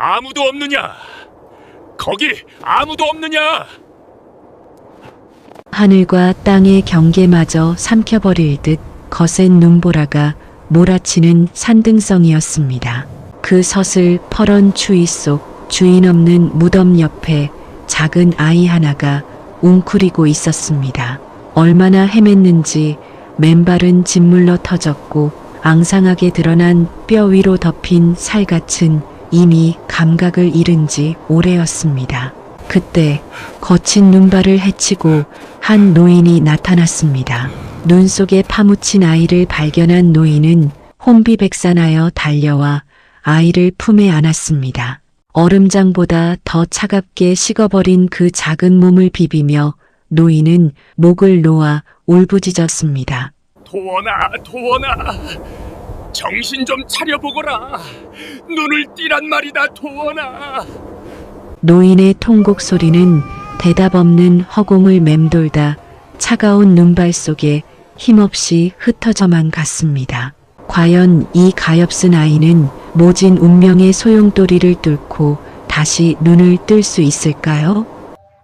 아무도 없느냐? 거기 아무도 없느냐? 하늘과 땅의 경계마저 삼켜버릴 듯 거센 눈보라가 몰아치는 산등성이었습니다. 그 서슬 퍼런 추위 속 주인 없는 무덤 옆에 작은 아이 하나가 웅크리고 있었습니다. 얼마나 헤맸는지 맨발은 짓물러 터졌고 앙상하게 드러난 뼈 위로 덮인 살갗은 이미 감각을 잃은 지 오래였습니다. 그때 거친 눈발을 헤치고 한 노인이 나타났습니다. 눈 속에 파묻힌 아이를 발견한 노인은 혼비백산하여 달려와 아이를 품에 안았습니다. 얼음장보다 더 차갑게 식어버린 그 작은 몸을 비비며 노인은 목을 놓아 울부짖었습니다. 도원아, 정신 좀 차려보거라. 눈을 띄란 말이다, 도원아. 노인의 통곡 소리는 대답 없는 허공을 맴돌다 차가운 눈발 속에 힘없이 흩어져만 갔습니다. 과연 이 가엾은 아이는 모진 운명의 소용돌이를 뚫고 다시 눈을 뜰 수 있을까요?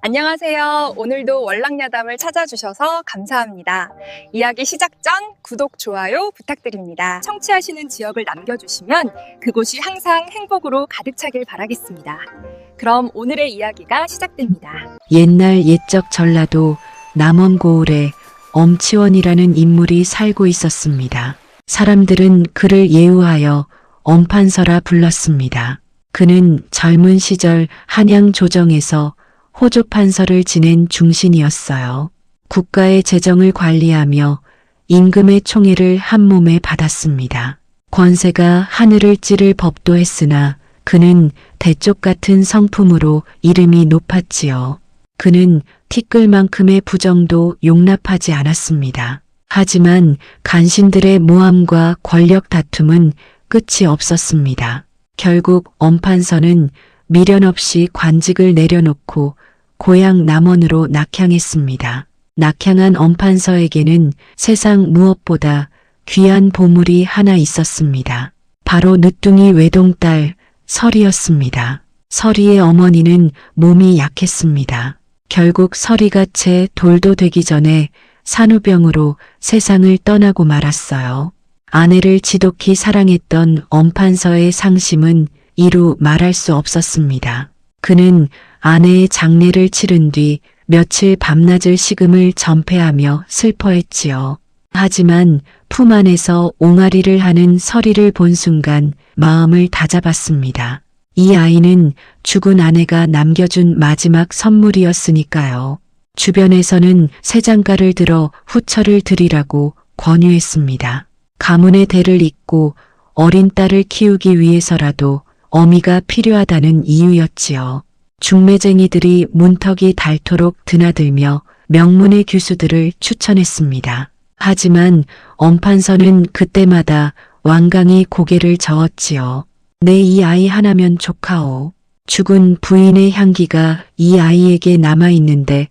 안녕하세요. 오늘도 월락야담을 찾아주셔서 감사합니다. 이야기 시작 전 구독, 좋아요 부탁드립니다. 청취하시는 지역을 남겨주시면 그곳이 항상 행복으로 가득 차길 바라겠습니다. 그럼 오늘의 이야기가 시작됩니다. 옛날 옛적 전라도 남원고을에 엄치원이라는 인물이 살고 있었습니다. 사람들은 그를 예우하여 엄판서라 불렀습니다. 그는 젊은 시절 한양 조정에서 호조판서를 지낸 중신이었어요. 국가의 재정을 관리하며 임금의 총애를 한 몸에 받았습니다. 권세가 하늘을 찌를 법도 했으나 그는 대쪽 같은 성품으로 이름이 높았지요. 그는 티끌만큼의 부정도 용납하지 않았습니다. 하지만 간신들의 모함과 권력 다툼은 끝이 없었습니다. 결국 엄판서는 미련 없이 관직을 내려놓고 고향 남원으로 낙향했습니다. 낙향한 엄판서에게는 세상 무엇보다 귀한 보물이 하나 있었습니다. 바로 늦둥이 외동딸 설이였습니다. 설이의 어머니는 몸이 약했습니다. 결국 설이가 채 돌도 되기 전에 산후병으로 세상을 떠나고 말았어요. 아내를 지독히 사랑했던 엄판서의 상심은 이루 말할 수 없었습니다. 그는 아내의 장례를 치른 뒤 며칠 밤낮을 식음을 전폐하며 슬퍼했지요. 하지만 품 안에서 옹알이를 하는 설이를 본 순간 마음을 다잡았습니다. 이 아이는 죽은 아내가 남겨준 마지막 선물이었으니까요. 주변에서는 새 장가를 들어 후처를 드리라고 권유했습니다. 가문의 대를 잇고 어린 딸을 키우기 위해서라도 어미가 필요하다는 이유였지요. 중매쟁이들이 문턱이 닳도록 드나들며 명문의 교수들을 추천했습니다. 하지만 엄판서는 그때마다 완강히 고개를 저었지요. 내 이 아이 하나면 좋카오. 죽은 부인의 향기가 이 아이에게 남아있는데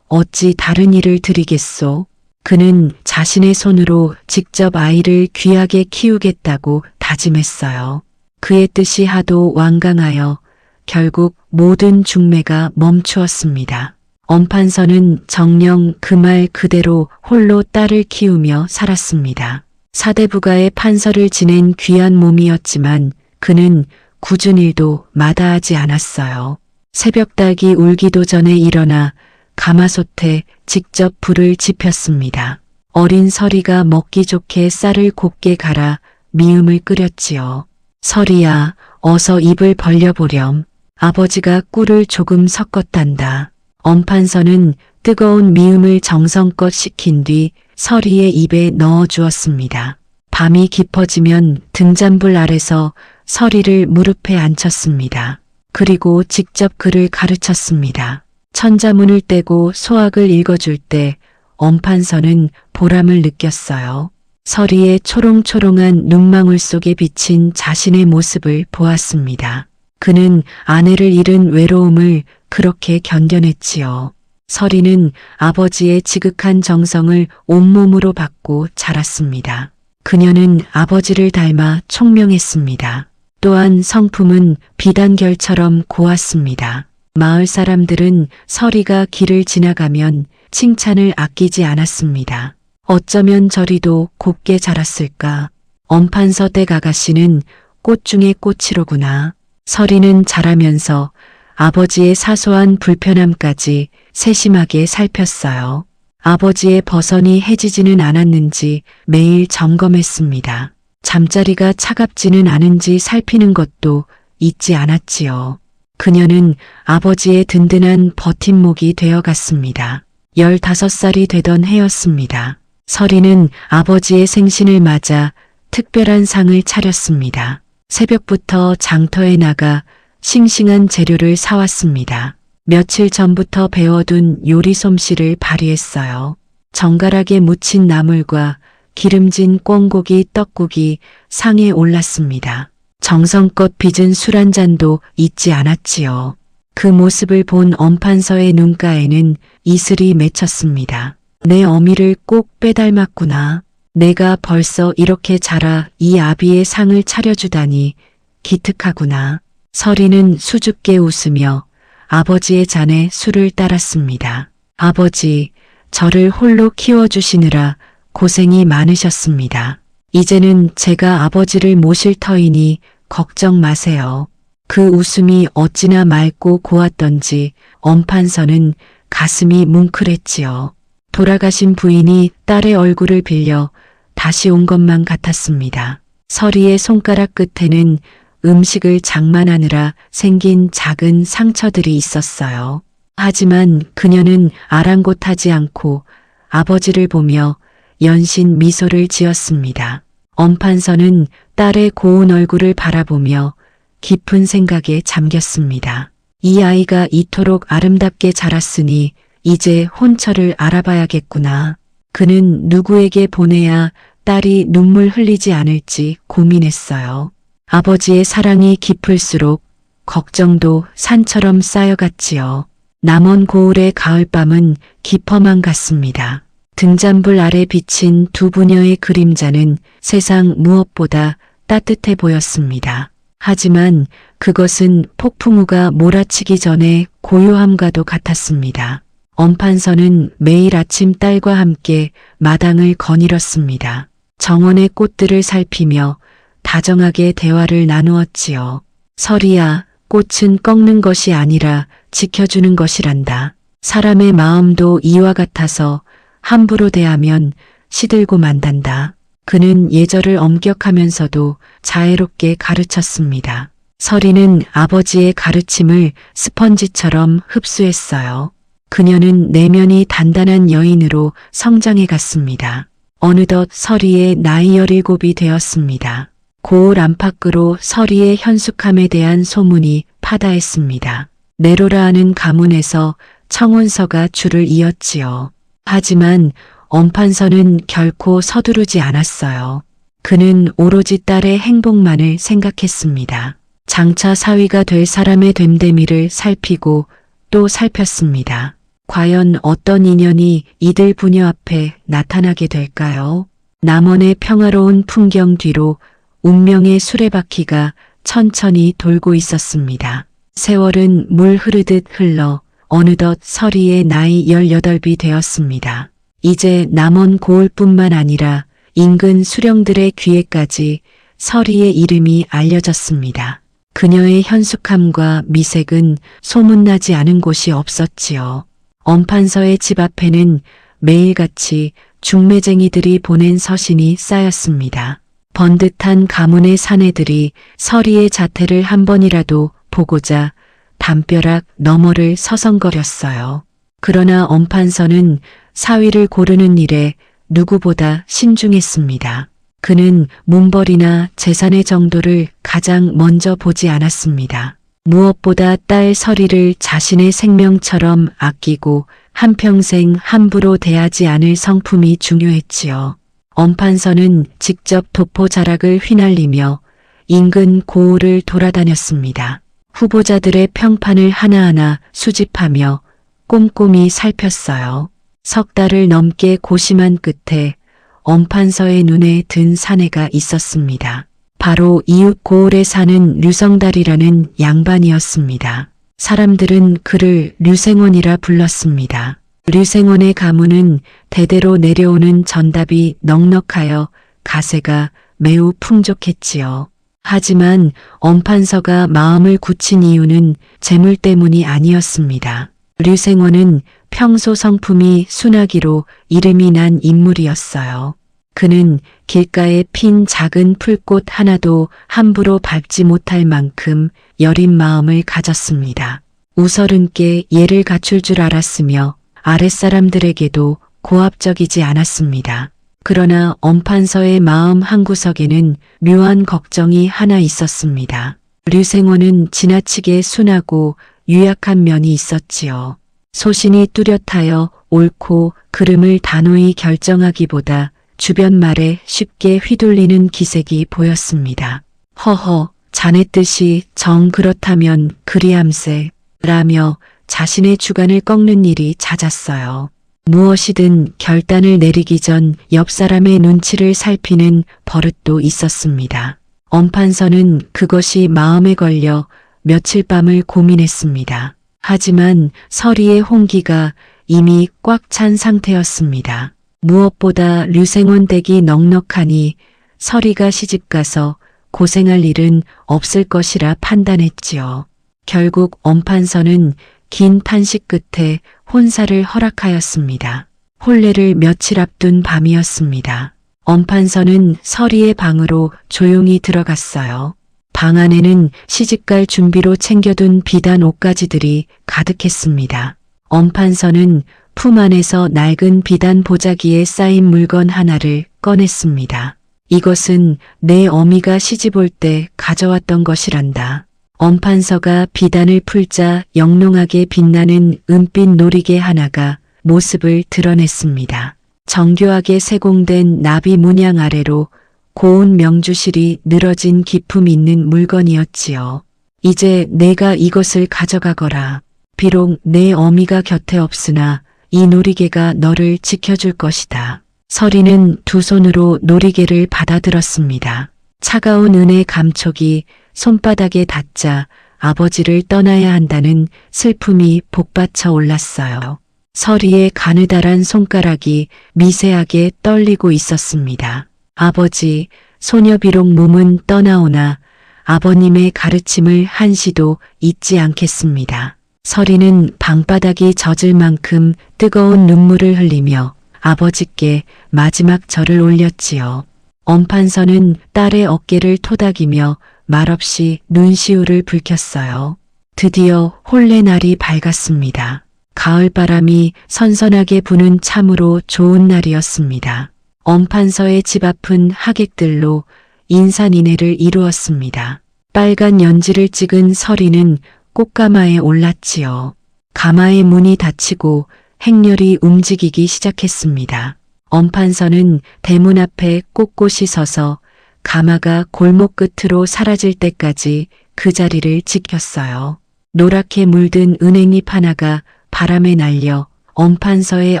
어찌 다른 일을 드리겠소? 그는 자신의 손으로 직접 아이를 귀하게 키우겠다고 다짐했어요. 그의 뜻이 하도 완강하여 결국 모든 중매가 멈추었습니다. 엄판서는 정녕 그 말 그대로 홀로 딸을 키우며 살았습니다. 사대부가의 판서를 지낸 귀한 몸이었지만 그는 굳은 일도 마다하지 않았어요. 새벽닭이 울기도 전에 일어나 가마솥에 직접 불을 지폈습니다. 어린 설이가 먹기 좋게 쌀을 곱게 갈아 미음을 끓였지요. 설이야, 어서 입을 벌려보렴. 아버지가 꿀을 조금 섞었단다. 엄판서는 뜨거운 미음을 정성껏 식힌 뒤 설이의 입에 넣어 주었습니다. 밤이 깊어지면 등잔불 아래서 설이를 무릎에 앉혔습니다. 그리고 직접 그를 가르쳤습니다. 천자문을 떼고 소학을 읽어줄 때 엄판서는 보람을 느꼈어요. 설이의 초롱초롱한 눈망울 속에 비친 자신의 모습을 보았습니다. 그는 아내를 잃은 외로움을 그렇게 견뎌냈지요. 설이는 아버지의 지극한 정성을 온몸으로 받고 자랐습니다. 그녀는 아버지를 닮아 총명했습니다. 또한 성품은 비단결처럼 고왔습니다. 마을 사람들은 서리가 길을 지나가면 칭찬을 아끼지 않았습니다. 어쩌면 저리도 곱게 자랐을까. 엄판서 댁 아가씨는 꽃 중에 꽃이로구나. 서리는 자라면서 아버지의 사소한 불편함까지 세심하게 살폈어요. 아버지의 버선이 해지지는 않았는지 매일 점검했습니다. 잠자리가 차갑지는 않은지 살피는 것도 잊지 않았지요. 그녀는 아버지의 든든한 버팀목이 되어갔습니다. 15살이 되던 해였습니다. 서리는 아버지의 생신을 맞아 특별한 상을 차렸습니다. 새벽부터 장터에 나가 싱싱한 재료를 사왔습니다. 며칠 전부터 배워둔 요리 솜씨를 발휘했어요. 정갈하게 무친 나물과 기름진 꿩고기 떡국이 상에 올랐습니다. 정성껏 빚은 술 한 잔도 잊지 않았지요. 그 모습을 본 엄판서의 눈가에는 이슬이 맺혔습니다. 내 어미를 꼭 빼닮았구나. 내가 벌써 이렇게 자라 이 아비의 상을 차려주다니 기특하구나. 서리는 수줍게 웃으며 아버지의 잔에 술을 따랐습니다. 아버지, 저를 홀로 키워주시느라 고생이 많으셨습니다. 이제는 제가 아버지를 모실 터이니 걱정 마세요. 그 웃음이 어찌나 맑고 고왔던지 엄판서는 가슴이 뭉클했지요. 돌아가신 부인이 딸의 얼굴을 빌려 다시 온 것만 같았습니다. 서리의 손가락 끝에는 음식을 장만하느라 생긴 작은 상처들이 있었어요. 하지만 그녀는 아랑곳하지 않고 아버지를 보며 연신 미소를 지었습니다. 엄판서는 딸의 고운 얼굴을 바라보며 깊은 생각에 잠겼습니다. 이 아이가 이토록 아름답게 자랐으니 이제 혼처를 알아봐야겠구나. 그는 누구에게 보내야 딸이 눈물 흘리지 않을지 고민했어요. 아버지의 사랑이 깊을수록 걱정도 산처럼 쌓여갔지요. 남원 고을의 가을밤은 깊어만 갔습니다. 등잔불 아래 비친 두 부녀의 그림자는 세상 무엇보다 따뜻해 보였습니다. 하지만 그것은 폭풍우가 몰아치기 전에 고요함과도 같았습니다. 엄판서는 매일 아침 딸과 함께 마당을 거닐었습니다. 정원의 꽃들을 살피며 다정하게 대화를 나누었지요. 서리야, 꽃은 꺾는 것이 아니라 지켜주는 것이란다. 사람의 마음도 이와 같아서 함부로 대하면 시들고 만단다. 그는 예절을 엄격하면서도 자애롭게 가르쳤습니다. 서리는 아버지의 가르침을 스펀지처럼 흡수했어요. 그녀는 내면이 단단한 여인으로 성장해 갔습니다. 어느덧 서리의 나이 17이 되었습니다. 고을 안팎으로 서리의 현숙함에 대한 소문이 파다했습니다. 내로라 하는 가문에서 청혼서가 줄을 이었지요. 하지만 엄판서는 결코 서두르지 않았어요. 그는 오로지 딸의 행복만을 생각했습니다. 장차 사위가 될 사람의 됨됨이를 살피고 또 살폈습니다. 과연 어떤 인연이 이들 부녀 앞에 나타나게 될까요? 남원의 평화로운 풍경 뒤로 운명의 수레바퀴가 천천히 돌고 있었습니다. 세월은 물 흐르듯 흘러 어느덧 서리의 나이 18이 되었습니다. 이제 남원 고을뿐만 아니라 인근 수령들의 귀에까지 서리의 이름이 알려졌습니다. 그녀의 현숙함과 미색은 소문나지 않은 곳이 없었지요. 엄판서의 집 앞에는 매일같이 중매쟁이들이 보낸 서신이 쌓였습니다. 번듯한 가문의 사내들이 서리의 자태를 한 번이라도 보고자 담벼락 너머를 서성거렸어요. 그러나 엄판서는 사위를 고르는 일에 누구보다 신중했습니다. 그는 문벌이나 재산의 정도를 가장 먼저 보지 않았습니다. 무엇보다 딸 서리를 자신의 생명처럼 아끼고 한평생 함부로 대하지 않을 성품이 중요했지요. 엄판서는 직접 도포 자락을 휘날리며 인근 고을을 돌아다녔습니다. 후보자들의 평판을 하나하나 수집하며 꼼꼼히 살폈어요. 석 달을 넘게 고심한 끝에 엄판서의 눈에 든 사내가 있었습니다. 바로 이웃 고을에 사는 류성달이라는 양반이었습니다. 사람들은 그를 류생원이라 불렀습니다. 류생원의 가문은 대대로 내려오는 전답이 넉넉하여 가세가 매우 풍족했지요. 하지만 엄판서가 마음을 굳힌 이유는 재물 때문이 아니었습니다. 류생원은 평소 성품이 순하기로 이름이 난 인물이었어요. 그는 길가에 핀 작은 풀꽃 하나도 함부로 밟지 못할 만큼 여린 마음을 가졌습니다. 우서른께 예를 갖출 줄 알았으며 아랫사람들에게도 고압적이지 않았습니다. 그러나 엄판서의 마음 한구석에는 묘한 걱정이 하나 있었습니다. 류생원은 지나치게 순하고 유약한 면이 있었지요. 소신이 뚜렷하여 옳고 그름을 단호히 결정하기보다 주변 말에 쉽게 휘둘리는 기색이 보였습니다. 허허, 자네 뜻이 정 그렇다면 그리함세 라며 자신의 주관을 꺾는 일이 잦았어요. 무엇이든 결단을 내리기 전 옆 사람의 눈치를 살피는 버릇도 있었습니다. 엄판서는 그것이 마음에 걸려 며칠 밤을 고민했습니다. 하지만 서리의 홍기가 이미 꽉 찬 상태였습니다. 무엇보다 류생원 댁이 넉넉하니 서리가 시집가서 고생할 일은 없을 것이라 판단했지요. 결국 엄판서는 긴 탄식 끝에 혼사를 허락하였습니다. 혼례를 며칠 앞둔 밤이었습니다. 엄판서는 서리의 방으로 조용히 들어갔어요. 방 안에는 시집갈 준비로 챙겨둔 비단 옷가지들이 가득했습니다. 엄판서는 품 안에서 낡은 비단 보자기에 쌓인 물건 하나를 꺼냈습니다. 이것은 내 어미가 시집 올 때 가져왔던 것이란다. 엄판서가 비단을 풀자 영롱하게 빛나는 은빛 놀이개 하나가 모습을 드러냈습니다. 정교하게 세공된 나비 문양 아래로 고운 명주실이 늘어진 기품 있는 물건이었지요. 이제 내가 이것을 가져가거라. 비록 내 어미가 곁에 없으나 이 놀이개가 너를 지켜줄 것이다. 서리는 두 손으로 놀이개를 받아들었습니다. 차가운 은의 감촉이 손바닥에 닿자 아버지를 떠나야 한다는 슬픔이 복받쳐 올랐어요. 서리의 가느다란 손가락이 미세하게 떨리고 있었습니다. 아버지, 소녀 비록 몸은 떠나오나 아버님의 가르침을 한시도 잊지 않겠습니다. 서리는 방바닥이 젖을 만큼 뜨거운 눈물을 흘리며 아버지께 마지막 절을 올렸지요. 엄판서는 딸의 어깨를 토닥이며 말없이 눈시울을 붉혔어요. 드디어 혼례날이 밝았습니다. 가을바람이 선선하게 부는 참으로 좋은 날이었습니다. 엄판서의 집 앞은 하객들로 인산인해를 이루었습니다. 빨간 연지를 찍은 서리는 꽃가마에 올랐지요. 가마의 문이 닫히고 행렬이 움직이기 시작했습니다. 엄판서는 대문 앞에 꼿꼿이 서서 가마가 골목 끝으로 사라질 때까지 그 자리를 지켰어요. 노랗게 물든 은행잎 하나가 바람에 날려 엄판서의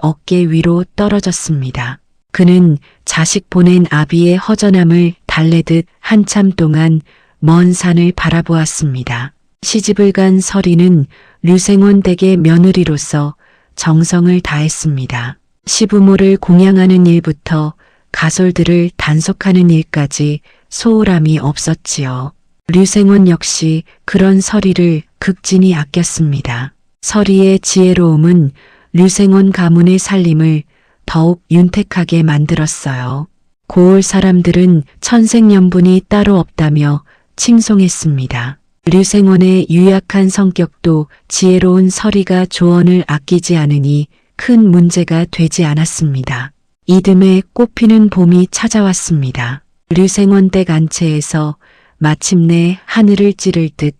어깨 위로 떨어졌습니다. 그는 자식 보낸 아비의 허전함을 달래듯 한참 동안 먼 산을 바라보았습니다. 시집을 간 서리는 류생원 댁의 며느리로서 정성을 다했습니다. 시부모를 공양하는 일부터 가솔들을 단속하는 일까지 소홀함이 없었지요. 류생원 역시 그런 서리를 극진히 아꼈습니다. 서리의 지혜로움은 류생원 가문의 살림을 더욱 윤택하게 만들었어요. 고을 사람들은 천생연분이 따로 없다며 칭송했습니다. 류생원의 유약한 성격도 지혜로운 서리가 조언을 아끼지 않으니 큰 문제가 되지 않았습니다. 이듬해 꽃피는 봄이 찾아왔습니다. 류생원 댁 안채에서 마침내 하늘을 찌를 듯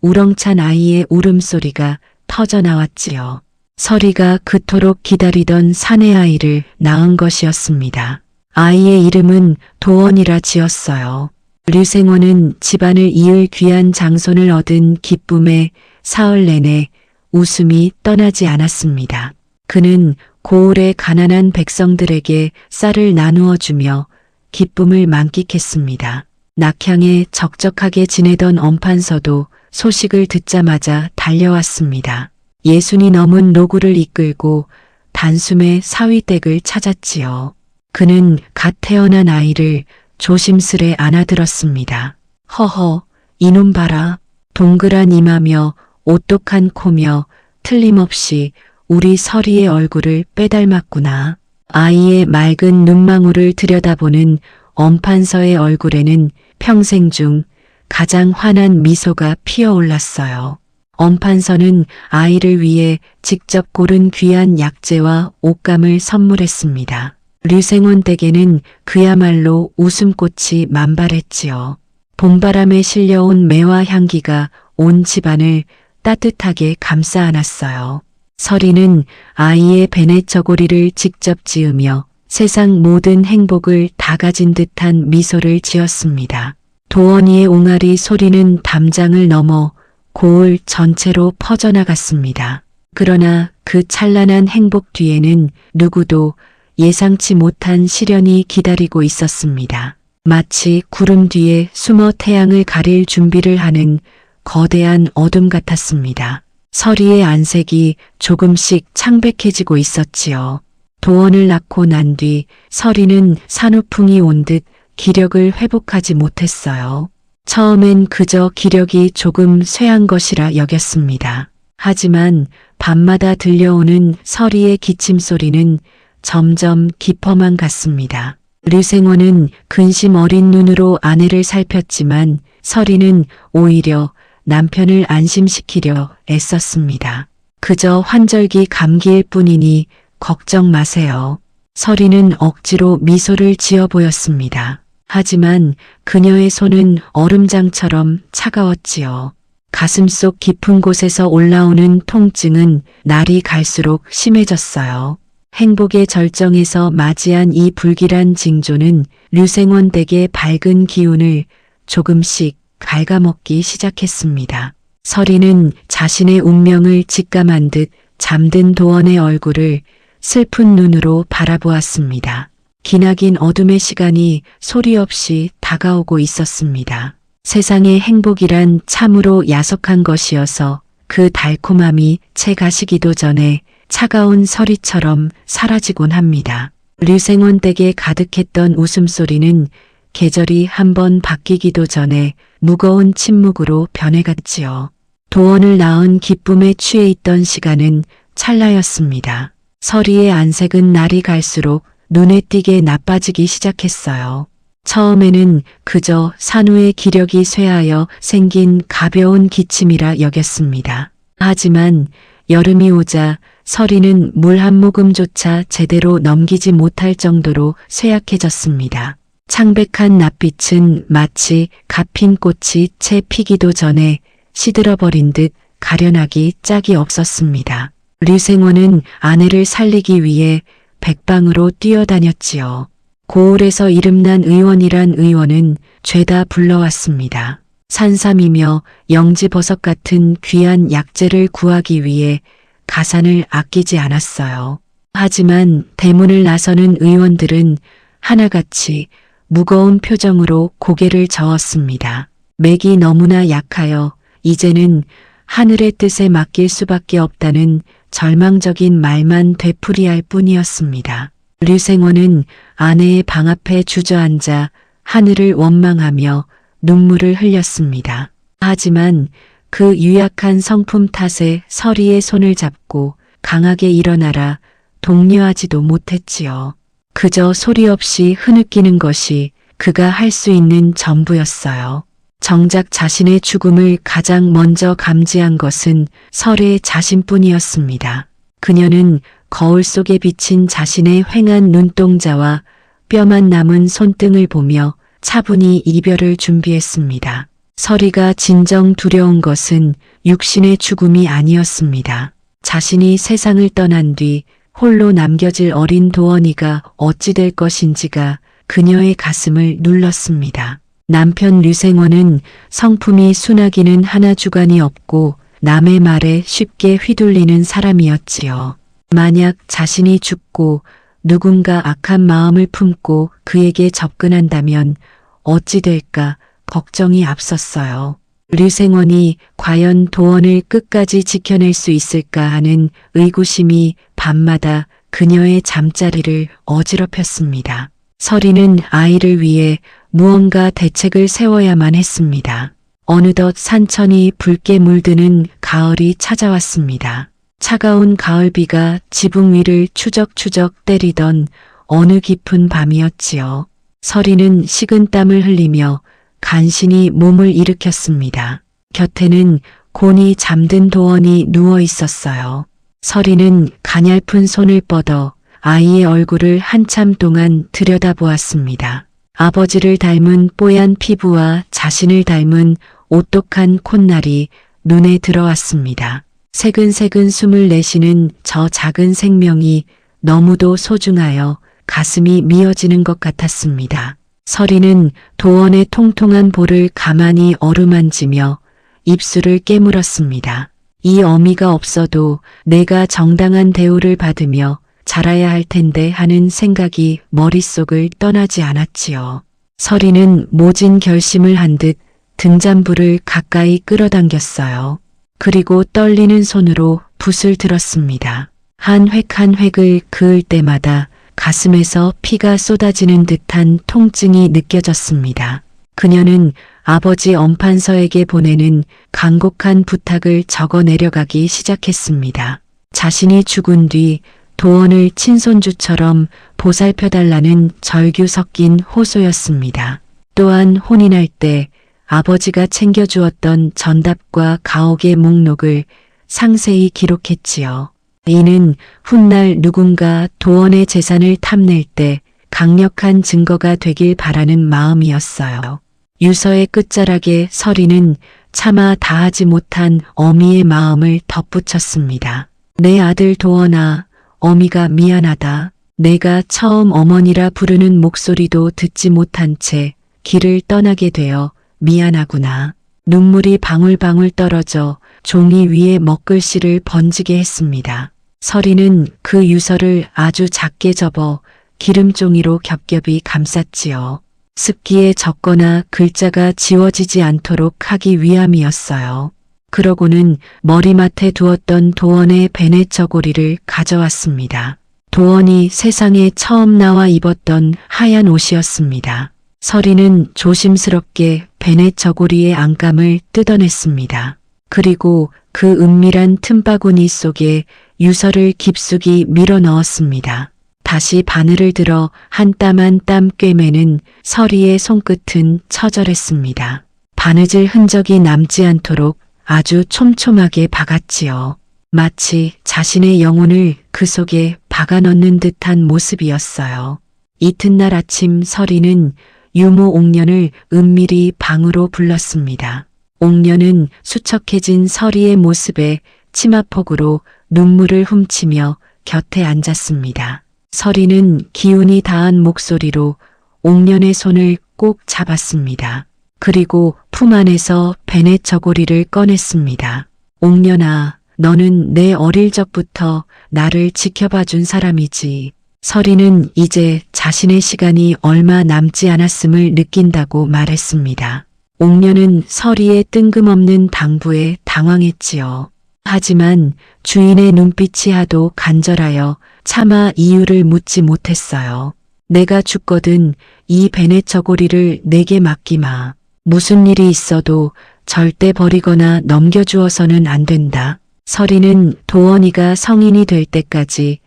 우렁찬 아이의 울음소리가 터져나왔지요. 서리가 그토록 기다리던 사내 아이를 낳은 것이었습니다. 아이의 이름은 도원이라 지었어요. 류생원은 집안을 이을 귀한 장손을 얻은 기쁨에 사흘 내내 웃음이 떠나지 않았습니다. 그는 고을의 가난한 백성들에게 쌀을 나누어 주며 기쁨을 만끽했습니다. 낙향에 적적하게 지내던 엄판서도 소식을 듣자마자 달려왔습니다. 60이 넘은 노구를 이끌고 단숨에 사위댁을 찾았지요. 그는 갓 태어난 아이를 조심스레 안아들었습니다. 허허, 이놈 봐라. 동그란 이마며 오똑한 코며 틀림없이 우리 서리의 얼굴을 빼닮았구나. 아이의 맑은 눈망울을 들여다보는 엄판서의 얼굴에는 평생 중 가장 환한 미소가 피어올랐어요. 엄판서는 아이를 위해 직접 고른 귀한 약재와 옷감을 선물했습니다. 류생원 댁에는 그야말로 웃음꽃이 만발했지요. 봄바람에 실려온 매화 향기가 온 집안을 따뜻하게 감싸 안았어요. 서리는 아이의 베네저고리를 직접 지으며 세상 모든 행복을 다 가진 듯한 미소를 지었습니다. 도원이의 옹알이 소리는 담장을 넘어 고을 전체로 퍼져나갔습니다. 그러나 그 찬란한 행복 뒤에는 누구도 예상치 못한 시련이 기다리고 있었습니다. 마치 구름 뒤에 숨어 태양을 가릴 준비를 하는 거대한 어둠 같았습니다. 서리의 안색이 조금씩 창백해지고 있었지요. 도원을 낳고 난 뒤 서리는 산후풍이 온 듯 기력을 회복하지 못했어요. 처음엔 그저 기력이 조금 쇠한 것이라 여겼습니다. 하지만 밤마다 들려오는 서리의 기침 소리는 점점 깊어만 갔습니다. 류생원은 근심 어린 눈으로 아내를 살폈지만 서리는 오히려 남편을 안심시키려 애썼습니다. 그저 환절기 감기일 뿐이니 걱정 마세요. 서리는 억지로 미소를 지어 보였습니다. 하지만 그녀의 손은 얼음장처럼 차가웠지요. 가슴속 깊은 곳에서 올라오는 통증은 날이 갈수록 심해졌어요. 행복의 절정에서 맞이한 이 불길한 징조는 류생원 댁의 밝은 기운을 조금씩 갉아먹기 시작했습니다. 서리는 자신의 운명을 직감한 듯 잠든 도원의 얼굴을 슬픈 눈으로 바라보았습니다. 기나긴 어둠의 시간이 소리 없이 다가오고 있었습니다. 세상의 행복이란 참으로 야속한 것이어서 그 달콤함이 채 가시기도 전에 차가운 서리처럼 사라지곤 합니다. 류생원 댁에 가득했던 웃음소리는 계절이 한번 바뀌기도 전에 무거운 침묵으로 변해갔지요. 도원을 낳은 기쁨에 취해 있던 시간은 찰나였습니다. 서리의 안색은 날이 갈수록 눈에 띄게 나빠지기 시작했어요. 처음에는 그저 산후의 기력이 쇠하여 생긴 가벼운 기침이라 여겼습니다. 하지만 여름이 오자 서리는 물 한 모금조차 제대로 넘기지 못할 정도로 쇠약해졌습니다. 창백한 낯빛은 마치 갓핀 꽃이 채 피기도 전에 시들어버린 듯 가련하기 짝이 없었습니다. 류생원은 아내를 살리기 위해 백방으로 뛰어다녔지요. 고을에서 이름난 의원이란 의원은 죄다 불러왔습니다. 산삼이며 영지버섯 같은 귀한 약재를 구하기 위해 가산을 아끼지 않았어요. 하지만 대문을 나서는 의원들은 하나같이 무거운 표정으로 고개를 저었습니다. 맥이 너무나 약하여 이제는 하늘의 뜻에 맡길 수밖에 없다는 절망적인 말만 되풀이할 뿐이었습니다. 류생원은 아내의 방 앞에 주저앉아 하늘을 원망하며 눈물을 흘렸습니다. 하지만 그 유약한 성품 탓에 서리의 손을 잡고 강하게 일어나라 독려하지도 못했지요. 그저 소리 없이 흐느끼는 것이 그가 할 수 있는 전부였어요. 정작 자신의 죽음을 가장 먼저 감지한 것은 설의 자신뿐이었습니다. 그녀는 거울 속에 비친 자신의 휑한 눈동자와 뼈만 남은 손등을 보며 차분히 이별을 준비했습니다. 설이가 진정 두려운 것은 육신의 죽음이 아니었습니다. 자신이 세상을 떠난 뒤 홀로 남겨질 어린 도원이가 어찌 될 것인지가 그녀의 가슴을 눌렀습니다. 남편 류생원은 성품이 순하기는 하나 주관이 없고 남의 말에 쉽게 휘둘리는 사람이었지요. 만약 자신이 죽고 누군가 악한 마음을 품고 그에게 접근한다면 어찌 될까 걱정이 앞섰어요. 류생원이 과연 도원을 끝까지 지켜낼 수 있을까 하는 의구심이 밤마다 그녀의 잠자리를 어지럽혔습니다. 설이는 아이를 위해 무언가 대책을 세워야만 했습니다. 어느덧 산천이 붉게 물드는 가을이 찾아왔습니다. 차가운 가을비가 지붕 위를 추적추적 때리던 어느 깊은 밤이었지요. 설이는 식은땀을 흘리며 간신히 몸을 일으켰습니다. 곁에는 곤히 잠든 도원이 누워 있었어요. 설이는 가냘픈 손을 뻗어 아이의 얼굴을 한참 동안 들여다보았습니다. 아버지를 닮은 뽀얀 피부와 자신을 닮은 오똑한 콧날이 눈에 들어왔습니다. 새근새근 숨을 내쉬는 저 작은 생명이 너무도 소중하여 가슴이 미어지는 것 같았습니다. 설이는 도원의 통통한 볼을 가만히 어루만지며 입술을 깨물었습니다. 이 어미가 없어도 내가 정당한 대우를 받으며 자라야 할 텐데 하는 생각이 머릿속을 떠나지 않았지요. 설이는 모진 결심을 한 듯 등잔불을 가까이 끌어당겼어요. 그리고 떨리는 손으로 붓을 들었습니다. 한 획 한 획을 그을 때마다 가슴에서 피가 쏟아지는 듯한 통증이 느껴졌습니다. 그녀는 아버지 엄판서에게 보내는 간곡한 부탁을 적어 내려가기 시작했습니다. 자신이 죽은 뒤 도원을 친손주처럼 보살펴달라는 절규 섞인 호소였습니다. 또한 혼인할 때 아버지가 챙겨주었던 전답과 가옥의 목록을 상세히 기록했지요. 이는 훗날 누군가 도원의 재산을 탐낼 때 강력한 증거가 되길 바라는 마음이었어요. 유서의 끝자락에 설이는 차마 다하지 못한 어미의 마음을 덧붙였습니다. 내 아들 도원아, 어미가 미안하다. 내가 처음 어머니라 부르는 목소리도 듣지 못한 채 길을 떠나게 되어 미안하구나. 눈물이 방울방울 떨어져 종이 위에 먹글씨를 번지게 했습니다. 설이는 그 유서를 아주 작게 접어 기름종이로 겹겹이 감쌌지요. 습기에 젖거나 글자가 지워지지 않도록 하기 위함이었어요. 그러고는 머리맡에 두었던 도원의 베네 저고리를 가져왔습니다. 도원이 세상에 처음 나와 입었던 하얀 옷이었습니다. 설이는 조심스럽게 베네 저고리의 안감을 뜯어냈습니다. 그리고 그 은밀한 틈바구니 속에 유서를 깊숙이 밀어 넣었습니다. 다시 바늘을 들어 한 땀 한 땀 꿰매는 설이의 손끝은 처절했습니다. 바느질 흔적이 남지 않도록 아주 촘촘하게 박았지요. 마치 자신의 영혼을 그 속에 박아 넣는 듯한 모습이었어요. 이튿날 아침 설이는 유모 옥년을 은밀히 방으로 불렀습니다. 옥년은 수척해진 설이의 모습에 치마폭으로 눈물을 훔치며 곁에 앉았습니다. 설이는 기운이 다한 목소리로 옥년의 손을 꼭 잡았습니다. 그리고 품 안에서 베네 저고리를 꺼냈습니다. 옥년아, 너는 내 어릴 적부터 나를 지켜봐 준 사람이지. 설이는 이제 자신의 시간이 얼마 남지 않았음을 느낀다고 말했습니다. 옥년은 설이의 뜬금없는 당부에 당황했지요. 하지만 주인의 눈빛이 하도 간절하여 차마 이유를 묻지 못했어요. 내가 죽거든 이 베네 저고리를 내게 맡기마. 무슨 일이 있어도 절대 버리거나 넘겨주어서는 안 된다. 설이는 도원이가 성인이 될 때까지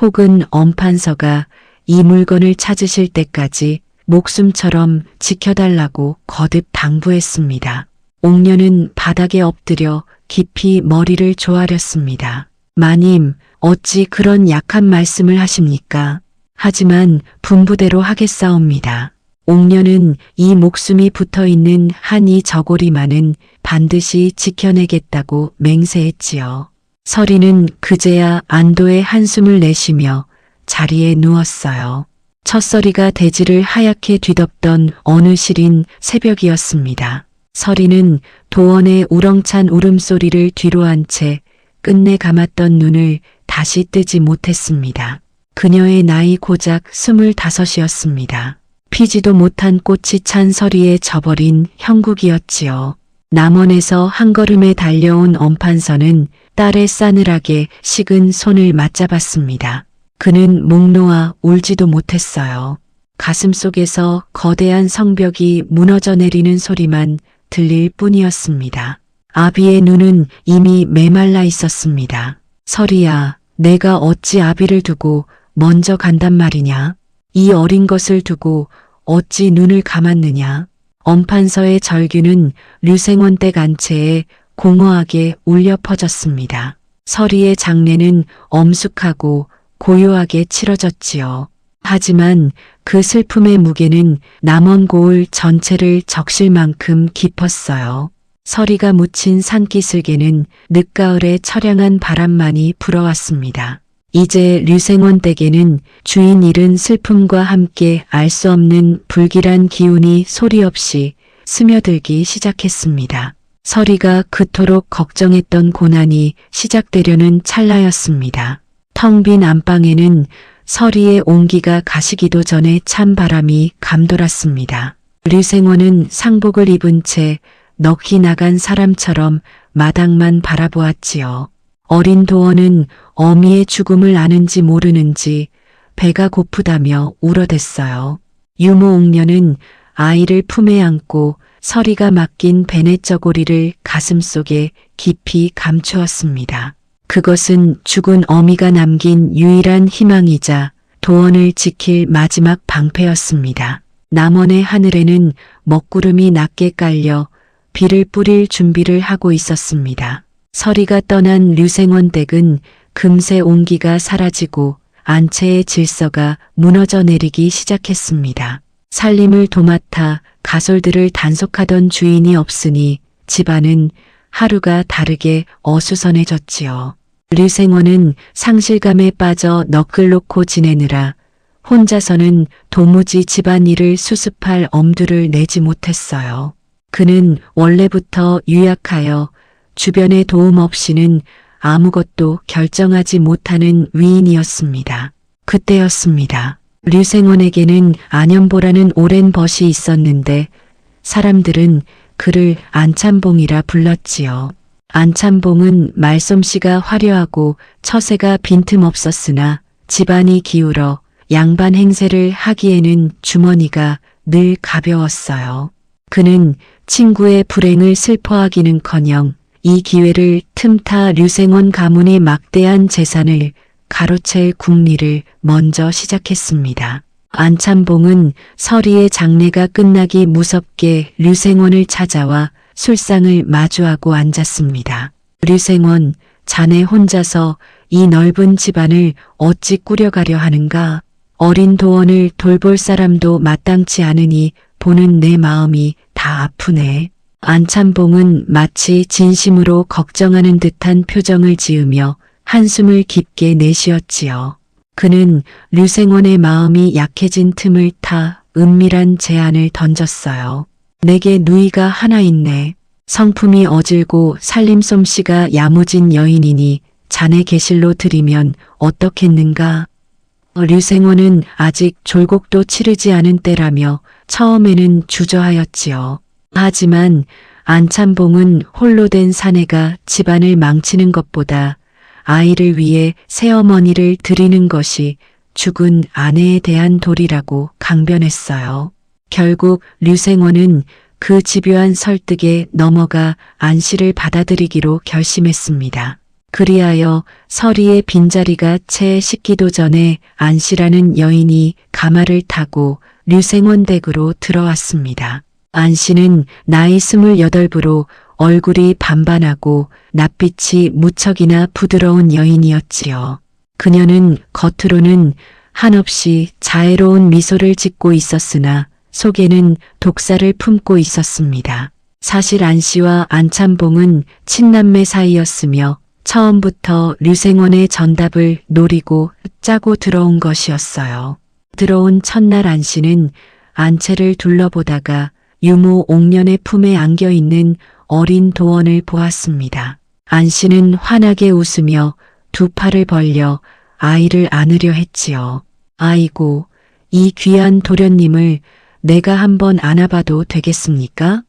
혹은 엄판서가 이 물건을 찾으실 때까지 목숨처럼 지켜달라고 거듭 당부했습니다. 옥년은 바닥에 엎드려 깊이 머리를 조아렸습니다. 마님, 어찌 그런 약한 말씀을 하십니까? 하지만 분부대로 하겠사옵니다. 옥년은 이 목숨이 붙어있는 한 이 저고리만은 반드시 지켜내겠다고 맹세했지요. 설이는 그제야 안도의 한숨을 내쉬며 자리에 누웠어요. 첫서리가 대지를 하얗게 뒤덮던 어느 시린 새벽이었습니다. 설이는 도원의 우렁찬 울음소리를 뒤로한 채 끝내 감았던 눈을 다시 뜨지 못했습니다. 그녀의 나이 고작 25이었습니다. 피지도 못한 꽃이 찬 서리에 져버린 형국이었지요. 남원에서 한 걸음에 달려온 엄판서는 딸의 싸늘하게 식은 손을 맞잡았습니다. 그는 목 놓아 울지도 못했어요. 가슴속에서 거대한 성벽이 무너져 내리는 소리만 들릴 뿐이었습니다. 아비의 눈은 이미 메말라 있었습니다. 서리야, 내가 어찌 아비를 두고 먼저 간단 말이냐? 이 어린 것을 두고 어찌 눈을 감았느냐? 엄판서의 절규는 류생원 댁 안채에 공허하게 울려 퍼졌습니다. 서리의 장례는 엄숙하고 고요하게 치러졌지요. 하지만 그 슬픔의 무게는 남원 고을 전체를 적실 만큼 깊었어요. 서리가 묻힌 산기슭에는 늦가을의 처량한 바람만이 불어왔습니다. 이제 류생원 댁에는 주인 잃은 슬픔과 함께 알 수 없는 불길한 기운이 소리 없이 스며들기 시작했습니다. 서리가 그토록 걱정했던 고난이 시작되려는 찰나였습니다. 텅 빈 안방에는 서리의 온기가 가시기도 전에 찬 바람이 감돌았습니다. 류생원은 상복을 입은 채 넋이 나간 사람처럼 마당만 바라보았지요. 어린 도원은 어미의 죽음을 아는지 모르는지 배가 고프다며 울어댔어요. 유모 옥녀는 아이를 품에 안고 서리가 맡긴 베넷저고리를 가슴속에 깊이 감추었습니다. 그것은 죽은 어미가 남긴 유일한 희망이자 도원을 지킬 마지막 방패였습니다. 남원의 하늘에는 먹구름이 낮게 깔려 비를 뿌릴 준비를 하고 있었습니다. 서리가 떠난 류생원 댁은 금세 온기가 사라지고 안채의 질서가 무너져 내리기 시작했습니다. 살림을 도맡아 가솔들을 단속하던 주인이 없으니 집안은 하루가 다르게 어수선해졌지요. 류생원은 상실감에 빠져 넋을 놓고 지내느라 혼자서는 도무지 집안일을 수습할 엄두를 내지 못했어요. 그는 원래부터 유약하여 주변의 도움 없이는 아무것도 결정하지 못하는 위인이었습니다. 그때였습니다. 류생원에게는 안현보라는 오랜 벗이 있었는데 사람들은 그를 안참봉이라 불렀지요. 안참봉은 말솜씨가 화려하고 처세가 빈틈없었으나 집안이 기울어 양반 행세를 하기에는 주머니가 늘 가벼웠어요. 그는 친구의 불행을 슬퍼하기는커녕 이 기회를 틈타 류생원 가문의 막대한 재산을 가로챌 궁리를 먼저 시작했습니다. 안참봉은 서리의 장례가 끝나기 무섭게 류생원을 찾아와 술상을 마주하고 앉았습니다. 류생원, 자네 혼자서 이 넓은 집안을 어찌 꾸려가려 하는가? 어린 도원을 돌볼 사람도 마땅치 않으니 보는 내 마음이 다 아프네. 안참봉은 마치 진심으로 걱정하는 듯한 표정을 지으며 한숨을 깊게 내쉬었지요. 그는 류생원의 마음이 약해진 틈을 타 은밀한 제안을 던졌어요. 내게 누이가 하나 있네. 성품이 어질고 살림솜씨가 야무진 여인이니 자네 계실로 드리면 어떻겠는가? 류생원은 아직 졸곡도 치르지 않은 때라며 처음에는 주저하였지요. 하지만 안참봉은 홀로 된 사내가 집안을 망치는 것보다 아이를 위해 새어머니를 드리는 것이 죽은 아내에 대한 도리라고 강변했어요. 결국 류생원은 그 집요한 설득에 넘어가 안씨를 받아들이기로 결심했습니다. 그리하여 서리의 빈자리가 채 식기도 전에 안씨라는 여인이 가마를 타고 류생원 댁으로 들어왔습니다. 안씨는 나이 28으로 얼굴이 반반하고 낯빛이 무척이나 부드러운 여인이었지요. 그녀는 겉으로는 한없이 자애로운 미소를 짓고 있었으나 속에는 독사를 품고 있었습니다. 사실 안씨와 안참봉은 친남매 사이였으며 처음부터 류생원의 전답을 노리고 짜고 들어온 것이었어요. 들어온 첫날 안씨는 안채를 둘러보다가 유모 옥년의 품에 안겨있는 어린 도원을 보았습니다. 안씨는 환하게 웃으며 두 팔을 벌려 아이를 안으려 했지요. 아이고, 이 귀한 도련님을 내가 한번 안아봐도 되겠습니까?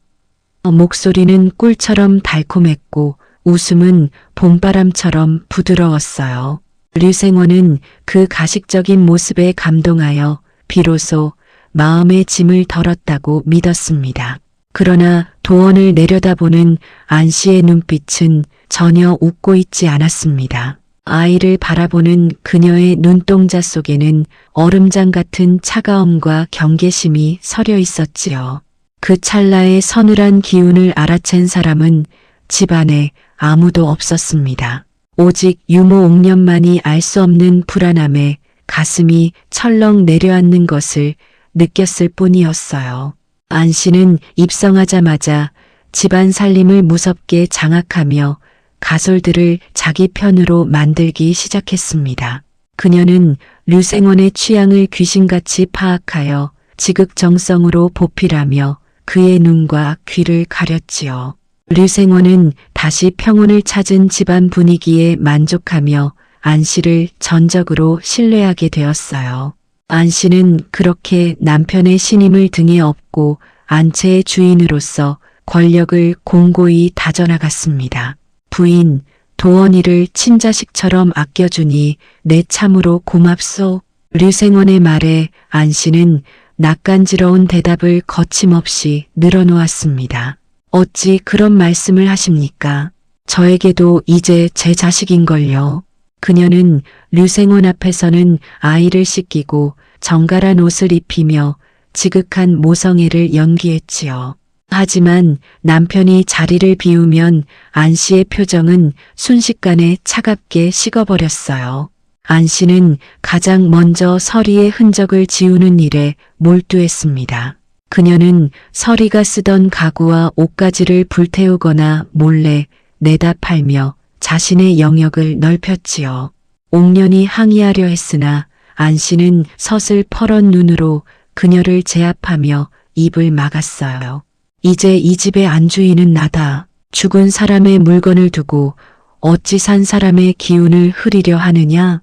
목소리는 꿀처럼 달콤했고 웃음은 봄바람처럼 부드러웠어요. 류생원은 그 가식적인 모습에 감동하여 비로소 마음의 짐을 덜었다고 믿었습니다. 그러나 도원을 내려다보는 안 씨의 눈빛은 전혀 웃고 있지 않았습니다. 아이를 바라보는 그녀의 눈동자 속에는 얼음장 같은 차가움과 경계심이 서려 있었지요. 그 찰나의 서늘한 기운을 알아챈 사람은 집안에 아무도 없었습니다. 오직 유모 옥년만이 알 수 없는 불안함에 가슴이 철렁 내려앉는 것을 느꼈을 뿐이었어요. 안 씨는 입성하자마자 집안 살림을 무섭게 장악하며 가솔들을 자기 편으로 만들기 시작했습니다. 그녀는 류생원의 취향을 귀신같이 파악하여 지극정성으로 보필하며 그의 눈과 귀를 가렸지요. 류생원은 다시 평온을 찾은 집안 분위기에 만족하며 안 씨를 전적으로 신뢰하게 되었어요. 안 씨는 그렇게 남편의 신임을 등에 업고 안채의 주인으로서 권력을 공고히 다져나갔습니다. 부인, 도원이를 친자식처럼 아껴주니 내 참으로 고맙소. 류생원의 말에 안 씨는 낯간지러운 대답을 거침없이 늘어놓았습니다. 어찌 그런 말씀을 하십니까? 저에게도 이제 제 자식인걸요. 그녀는 류생원 앞에서는 아이를 씻기고 정갈한 옷을 입히며 지극한 모성애를 연기했지요. 하지만 남편이 자리를 비우면 안 씨의 표정은 순식간에 차갑게 식어버렸어요. 안 씨는 가장 먼저 서리의 흔적을 지우는 일에 몰두했습니다. 그녀는 서리가 쓰던 가구와 옷가지를 불태우거나 몰래 내다 팔며 자신의 영역을 넓혔지요. 옥년이 항의하려 했으나 안 씨는 서슬 퍼런 눈으로 그녀를 제압하며 입을 막았어요. 이제 이 집의 안주인은 나다. 죽은 사람의 물건을 두고 어찌 산 사람의 기운을 흐리려 하느냐?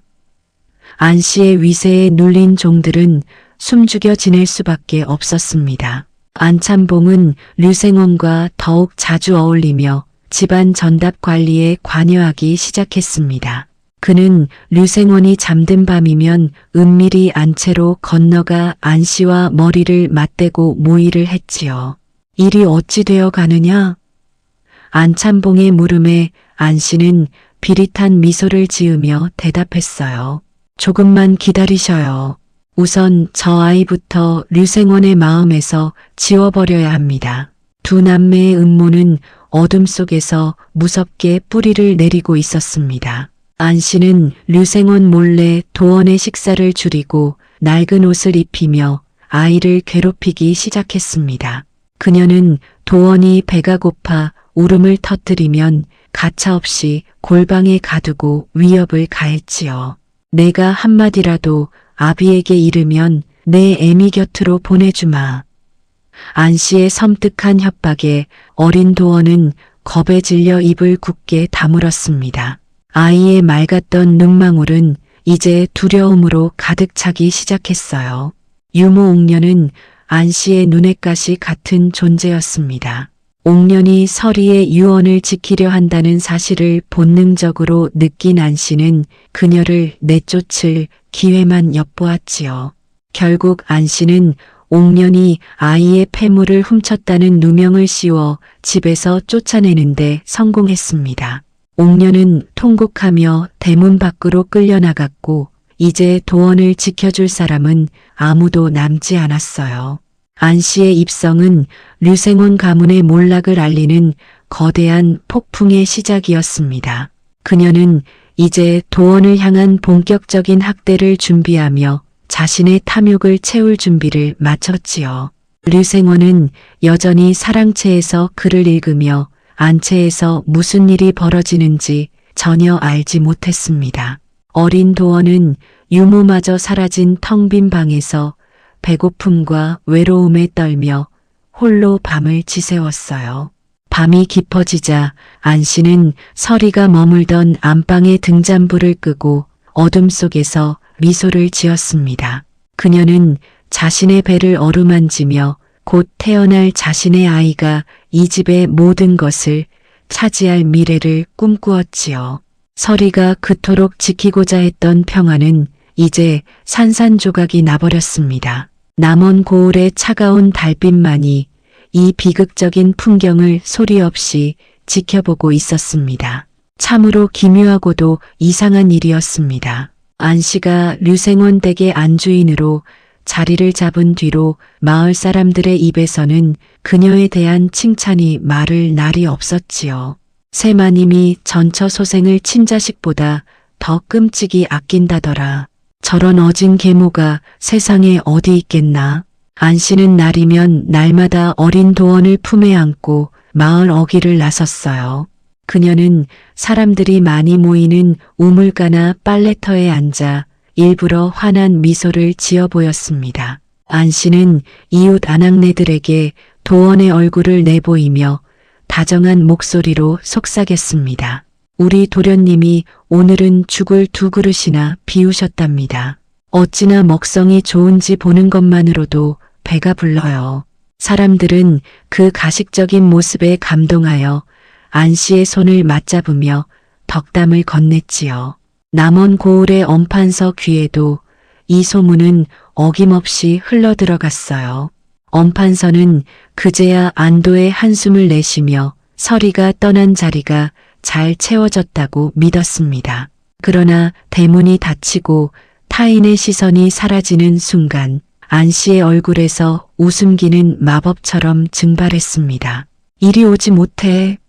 안 씨의 위세에 눌린 종들은 숨죽여 지낼 수밖에 없었습니다. 안찬봉은 류생원과 더욱 자주 어울리며 집안 전답 관리에 관여하기 시작했습니다. 그는 류생원이 잠든 밤이면 은밀히 안채로 건너가 안 씨와 머리를 맞대고 모의를 했지요. 일이 어찌 되어 가느냐? 안찬봉의 물음에 안 씨는 비릿한 미소를 지으며 대답했어요. 조금만 기다리셔요. 우선 저 아이부터 류생원의 마음에서 지워버려야 합니다. 두 남매의 음모는 어둠 속에서 무섭게 뿌리를 내리고 있었습니다. 안 씨는 류생원 몰래 도원의 식사를 줄이고 낡은 옷을 입히며 아이를 괴롭히기 시작했습니다. 그녀는 도원이 배가 고파 울음을 터뜨리면 가차없이 골방에 가두고 위협을 가했지요. 내가 한마디라도 아비에게 이르면 내 애미 곁으로 보내주마. 안 씨의 섬뜩한 협박에 어린 도원은 겁에 질려 입을 굳게 다물었습니다. 아이의 맑았던 눈망울은 이제 두려움으로 가득 차기 시작했어요. 유모 옥년은 안 씨의 눈엣가시 같은 존재였습니다. 옥년이 서리의 유언을 지키려 한다는 사실을 본능적으로 느낀 안 씨는 그녀를 내쫓을 기회만 엿보았지요. 결국 안 씨는 옥년이 아이의 폐물을 훔쳤다는 누명을 씌워 집에서 쫓아내는데 성공했습니다. 옥년은 통곡하며 대문 밖으로 끌려나갔고 이제 도원을 지켜줄 사람은 아무도 남지 않았어요. 안 씨의 입성은 류생원 가문의 몰락을 알리는 거대한 폭풍의 시작이었습니다. 그녀는 이제 도원을 향한 본격적인 학대를 준비하며 자신의 탐욕을 채울 준비를 마쳤지요. 류생원은 여전히 사랑채에서 글을 읽으며 안채에서 무슨 일이 벌어지는지 전혀 알지 못했습니다. 어린 도원은 유모마저 사라진 텅 빈 방에서 배고픔과 외로움에 떨며 홀로 밤을 지새웠어요. 밤이 깊어지자 안 씨는 서리가 머물던 안방의 등잔불을 끄고 어둠 속에서 미소를 지었습니다. 그녀는 자신의 배를 어루만지며 곧 태어날 자신의 아이가 이 집의 모든 것을 차지할 미래를 꿈꾸었지요. 서리가 그토록 지키고자 했던 평화는 이제 산산조각이 나버렸습니다. 남원 고을의 차가운 달빛만이 이 비극적인 풍경을 소리 없이 지켜보고 있었습니다. 참으로 기묘하고도 이상한 일이었습니다. 안씨가 류생원 댁의 안주인으로 자리를 잡은 뒤로 마을 사람들의 입에서는 그녀에 대한 칭찬이 마를 날이 없었지요. 새마님이 전처소생을 친자식보다 더 끔찍이 아낀다더라. 저런 어진 계모가 세상에 어디 있겠나. 안씨는 날이면 날마다 어린 도원을 품에 안고 마을 어귀를 나섰어요. 그녀는 사람들이 많이 모이는 우물가나 빨래터에 앉아 일부러 환한 미소를 지어 보였습니다. 안씨는 이웃 아낙네들에게 도원의 얼굴을 내보이며 다정한 목소리로 속삭였습니다. 우리 도련님이 오늘은 죽을 2그릇이나 비우셨답니다. 어찌나 먹성이 좋은지 보는 것만으로도 배가 불러요. 사람들은 그 가식적인 모습에 감동하여 안씨의 손을 맞잡으며 덕담을 건넸지요. 남원 고을의 엄판서 귀에도 이 소문은 어김없이 흘러들어갔어요. 엄판서는 그제야 안도의 한숨을 내쉬며 서리가 떠난 자리가 잘 채워졌다고 믿었습니다. 그러나 대문이 닫히고 타인의 시선이 사라지는 순간 안씨의 얼굴에서 웃음기는 마법처럼 증발했습니다. 이리 오지 못해.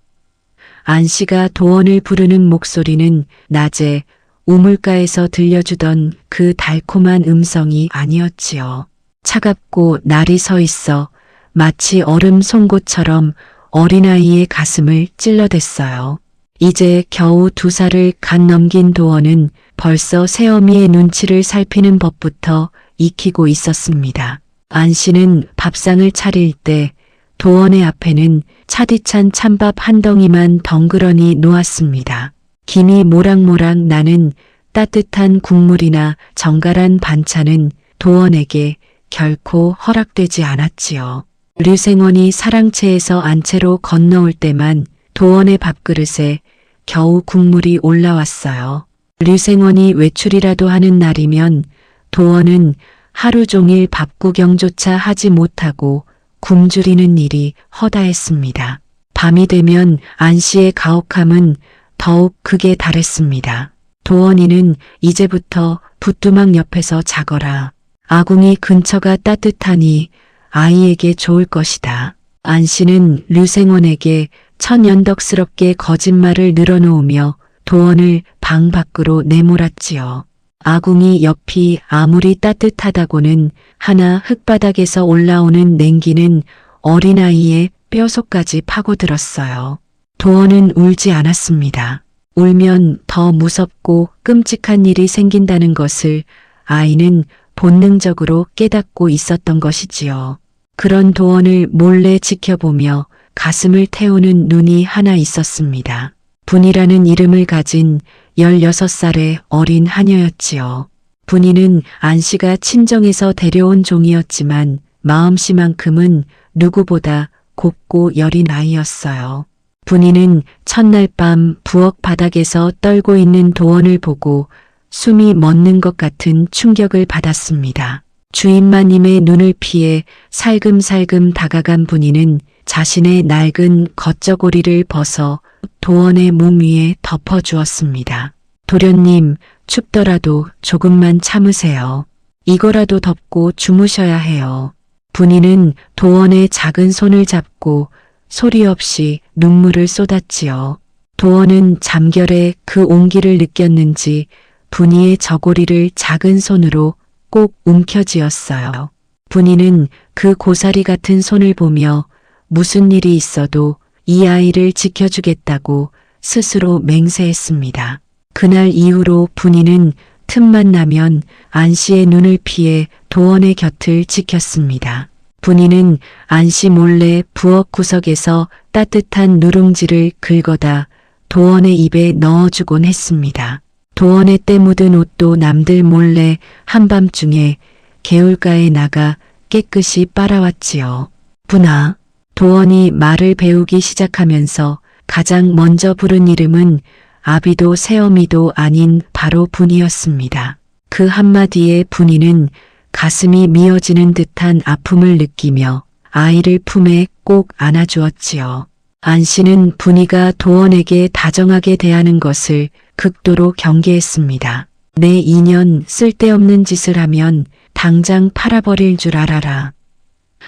안씨가 도원을 부르는 목소리는 낮에 우물가에서 들려주던 그 달콤한 음성이 아니었지요. 차갑고 날이 서 있어 마치 얼음 송곳처럼 어린아이의 가슴을 찔러댔어요. 이제 겨우 2살을 갓 넘긴 도원은 벌써 새어미의 눈치를 살피는 법부터 익히고 있었습니다. 안씨는 밥상을 차릴 때 도원의 앞에는 차디찬 찬밥 한 덩이만 덩그러니 놓았습니다. 김이 모락모락 나는 따뜻한 국물이나 정갈한 반찬은 도원에게 결코 허락되지 않았지요. 류생원이 사랑채에서 안채로 건너올 때만 도원의 밥그릇에 겨우 국물이 올라왔어요. 류생원이 외출이라도 하는 날이면 도원은 하루 종일 밥 구경조차 하지 못하고 굶주리는 일이 허다했습니다. 밤이 되면 안씨의 가혹함은 더욱 극에 달했습니다. 도원이는 이제부터 부뚜막 옆에서 자거라. 아궁이 근처가 따뜻하니 아이에게 좋을 것이다. 안씨는 류생원에게 천연덕스럽게 거짓말을 늘어놓으며 도원을 방 밖으로 내몰았지요. 아궁이 옆이 아무리 따뜻하다고는 하나 흙바닥에서 올라오는 냉기는 어린아이의 뼈속까지 파고들었어요. 도원은 울지 않았습니다. 울면 더 무섭고 끔찍한 일이 생긴다는 것을 아이는 본능적으로 깨닫고 있었던 것이지요. 그런 도원을 몰래 지켜보며 가슴을 태우는 눈이 하나 있었습니다. 분이라는 이름을 가진 16살의 어린 하녀였지요. 분이는 안씨가 친정에서 데려온 종이었지만 마음씨만큼은 누구보다 곱고 여린 아이였어요. 분이는 첫날 밤 부엌 바닥에서 떨고 있는 도원을 보고 숨이 멎는 것 같은 충격을 받았습니다. 주인마님의 눈을 피해 살금살금 다가간 분이는 자신의 낡은 겉저고리를 벗어 도원의 몸 위에 덮어주었습니다. 도련님, 춥더라도 조금만 참으세요. 이거라도 덮고 주무셔야 해요. 분이는 도원의 작은 손을 잡고 소리 없이 눈물을 쏟았지요. 도원은 잠결에 그 온기를 느꼈는지 분이의 저고리를 작은 손으로 꼭 움켜쥐었어요. 분이는 그 고사리 같은 손을 보며 무슨 일이 있어도 이 아이를 지켜주겠다고 스스로 맹세했습니다. 그날 이후로 분이는 틈만 나면 안씨의 눈을 피해 도원의 곁을 지켰습니다. 분이는 안씨 몰래 부엌 구석에서 따뜻한 누룽지를 긁어다 도원의 입에 넣어주곤 했습니다. 도원의 때 묻은 옷도 남들 몰래 한밤중에 개울가에 나가 깨끗이 빨아왔지요. 분아, 도원이 말을 배우기 시작하면서 가장 먼저 부른 이름은 아비도 새어미도 아닌 바로 분이었습니다. 그 한마디에 분이는 가슴이 미어지는 듯한 아픔을 느끼며 아이를 품에 꼭 안아주었지요. 안 씨는 분이가 도원에게 다정하게 대하는 것을 극도로 경계했습니다. 내 인연 쓸데없는 짓을 하면 당장 팔아버릴 줄 알아라.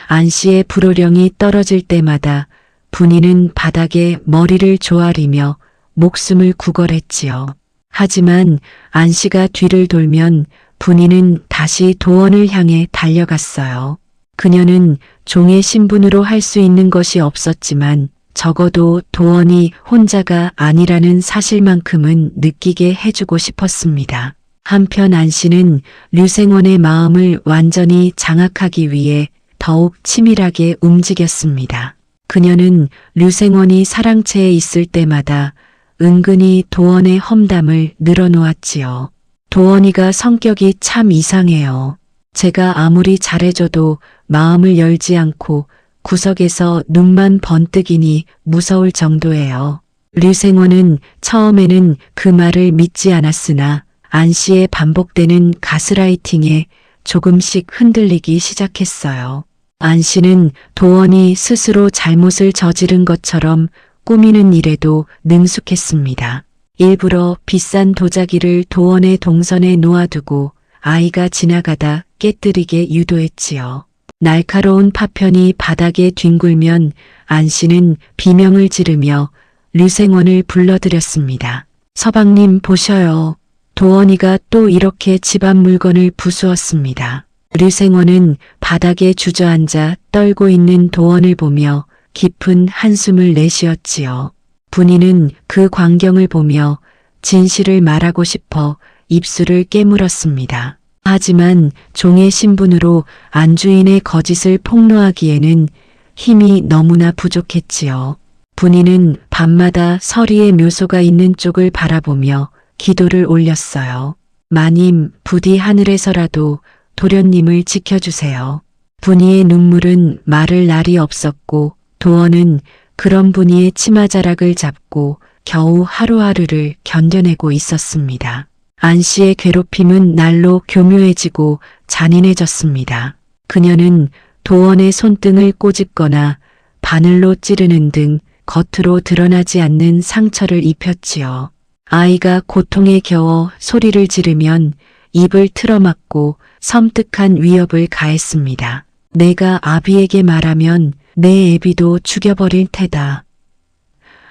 안 씨의 불호령이 떨어질 때마다 분이는 바닥에 머리를 조아리며 목숨을 구걸했지요. 하지만 안 씨가 뒤를 돌면 분이는 다시 도원을 향해 달려갔어요. 그녀는 종의 신분으로 할 수 있는 것이 없었지만 적어도 도원이 혼자가 아니라는 사실만큼은 느끼게 해주고 싶었습니다. 한편 안 씨는 류생원의 마음을 완전히 장악하기 위해 더욱 치밀하게 움직였습니다. 그녀는 류생원이 사랑채에 있을 때마다 은근히 도원의 험담을 늘어놓았지요. 도원이가 성격이 참 이상해요. 제가 아무리 잘해줘도 마음을 열지 않고 구석에서 눈만 번뜩이니 무서울 정도예요. 류생원은 처음에는 그 말을 믿지 않았으나 안 씨의 반복되는 가스라이팅에 조금씩 흔들리기 시작했어요. 안 씨는 도원이 스스로 잘못을 저지른 것처럼 꾸미는 일에도 능숙했습니다. 일부러 비싼 도자기를 도원의 동선에 놓아두고 아이가 지나가다 깨뜨리게 유도했지요. 날카로운 파편이 바닥에 뒹굴면 안 씨는 비명을 지르며 류생원을 불러들였습니다. 서방님 보셔요. 도원이가 또 이렇게 집안 물건을 부수었습니다. 류생원은 바닥에 주저앉아 떨고 있는 도원을 보며 깊은 한숨을 내쉬었지요. 분이는 그 광경을 보며 진실을 말하고 싶어 입술을 깨물었습니다. 하지만 종의 신분으로 안주인의 거짓을 폭로하기에는 힘이 너무나 부족했지요. 분이는 밤마다 서리의 묘소가 있는 쪽을 바라보며 기도를 올렸어요. 마님, 부디 하늘에서라도 도련님을 지켜주세요. 분이의 눈물은 마를 날이 없었고 도원은 그런 분이의 치마자락을 잡고 겨우 하루하루를 견뎌내고 있었습니다. 안 씨의 괴롭힘은 날로 교묘해지고 잔인해졌습니다. 그녀는 도원의 손등을 꼬집거나 바늘로 찌르는 등 겉으로 드러나지 않는 상처를 입혔지요. 아이가 고통에 겨워 소리를 지르면 입을 틀어막고 섬뜩한 위협을 가했습니다. 내가 아비에게 말하면 내 애비도 죽여버릴 테다.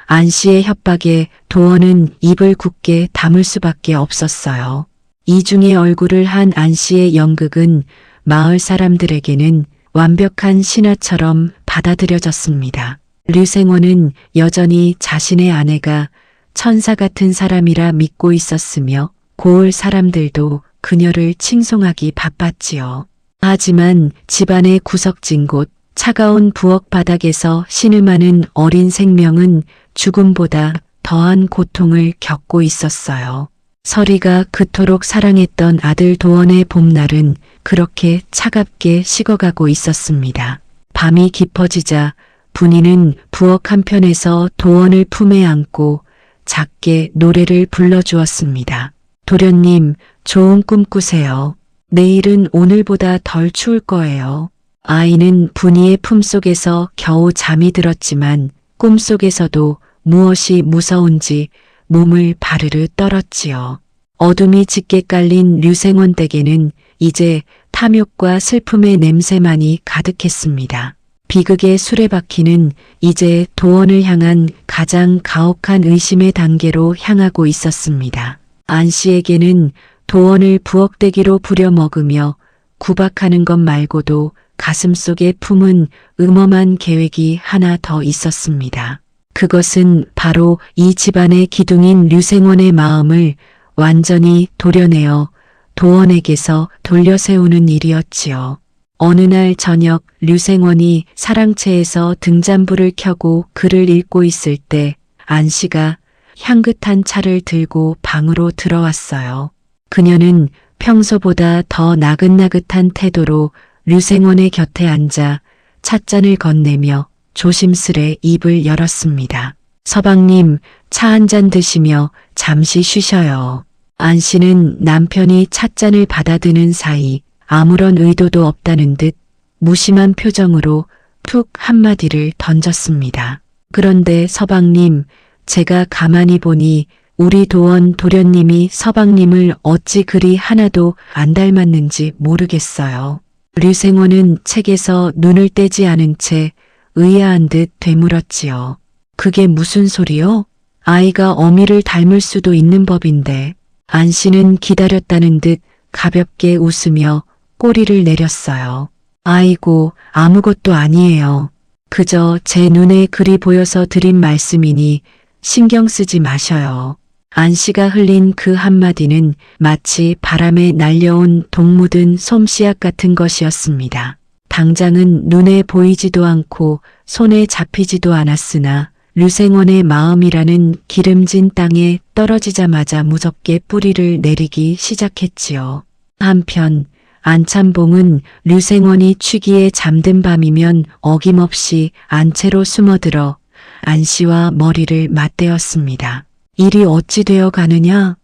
안 씨의 협박에 도원은 입을 굳게 다물 수밖에 없었어요. 이중의 얼굴을 한 안 씨의 연극은 마을 사람들에게는 완벽한 신화처럼 받아들여졌습니다. 류생원은 여전히 자신의 아내가 천사 같은 사람이라 믿고 있었으며 고을 사람들도 그녀를 칭송하기 바빴지요. 하지만 집안의 구석진 곳 차가운 부엌 바닥에서 신음하는 어린 생명은 죽음보다 더한 고통을 겪고 있었어요. 서리가 그토록 사랑했던 아들 도원의 봄날은 그렇게 차갑게 식어가고 있었습니다. 밤이 깊어지자 분이는 부엌 한편에서 도원을 품에 안고 작게 노래를 불러주었습니다. 도련님, 좋은 꿈 꾸세요. 내일은 오늘보다 덜 추울 거예요. 아이는 분이의 품속에서 겨우 잠이 들었지만 꿈속에서도 무엇이 무서운지 몸을 바르르 떨었지요. 어둠이 짙게 깔린 류생원 댁에는 이제 탐욕과 슬픔의 냄새만이 가득했습니다. 비극의 수레바퀴는 이제 도원을 향한 가장 가혹한 의심의 단계로 향하고 있었습니다. 안 씨에게는 도원을 부엌대기로 부려먹으며 구박하는 것 말고도 가슴속에 품은 음험한 계획이 하나 더 있었습니다. 그것은 바로 이 집안의 기둥인 류생원의 마음을 완전히 도려내어 도원에게서 돌려세우는 일이었지요. 어느 날 저녁 류생원이 사랑채에서 등잔불을 켜고 글을 읽고 있을 때 안 씨가 향긋한 차를 들고 방으로 들어왔어요. 그녀는 평소보다 더 나긋나긋한 태도로 류생원의 곁에 앉아 찻잔을 건네며 조심스레 입을 열었습니다. 서방님, 차 한 잔 드시며 잠시 쉬셔요. 안 씨는 남편이 찻잔을 받아드는 사이 아무런 의도도 없다는 듯 무심한 표정으로 툭 한마디를 던졌습니다. 그런데 서방님, 제가 가만히 보니 우리 도원 도련님이 서방님을 어찌 그리 하나도 안 닮았는지 모르겠어요. 류생원은 책에서 눈을 떼지 않은 채 의아한 듯 되물었지요. 그게 무슨 소리요? 아이가 어미를 닮을 수도 있는 법인데. 안 씨는 기다렸다는 듯 가볍게 웃으며 꼬리를 내렸어요. 아이고, 아무것도 아니에요. 그저 제 눈에 그리 보여서 드린 말씀이니 신경 쓰지 마셔요. 안 씨가 흘린 그 한마디는 마치 바람에 날려온 독 묻은 솜씨앗 같은 것이었습니다. 당장은 눈에 보이지도 않고 손에 잡히지도 않았으나 류생원의 마음이라는 기름진 땅에 떨어지자마자 무섭게 뿌리를 내리기 시작했지요. 한편 안참봉은 류생원이 취기에 잠든 밤이면 어김없이 안채로 숨어들어 안 씨와 머리를 맞대었습니다. 일이 어찌 되어 가느냐?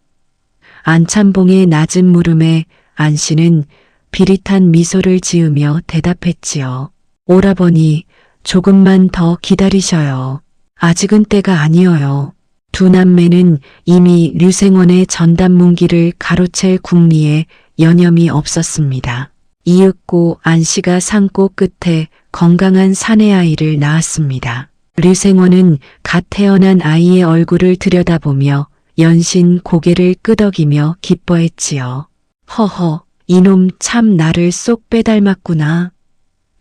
안참봉의 낮은 물음에 안 씨는 비릿한 미소를 지으며 대답했지요. 오라버니, 조금만 더 기다리셔요. 아직은 때가 아니어요. 두 남매는 이미 류생원의 전단문기를 가로챌 궁리에 여념이 없었습니다. 이윽고 안 씨가 산골 끝에 건강한 사내 아이를 낳았습니다. 류생원은 갓 태어난 아이의 얼굴을 들여다보며 연신 고개를 끄덕이며 기뻐했지요. 허허, 이놈 참 나를 쏙 빼닮았구나.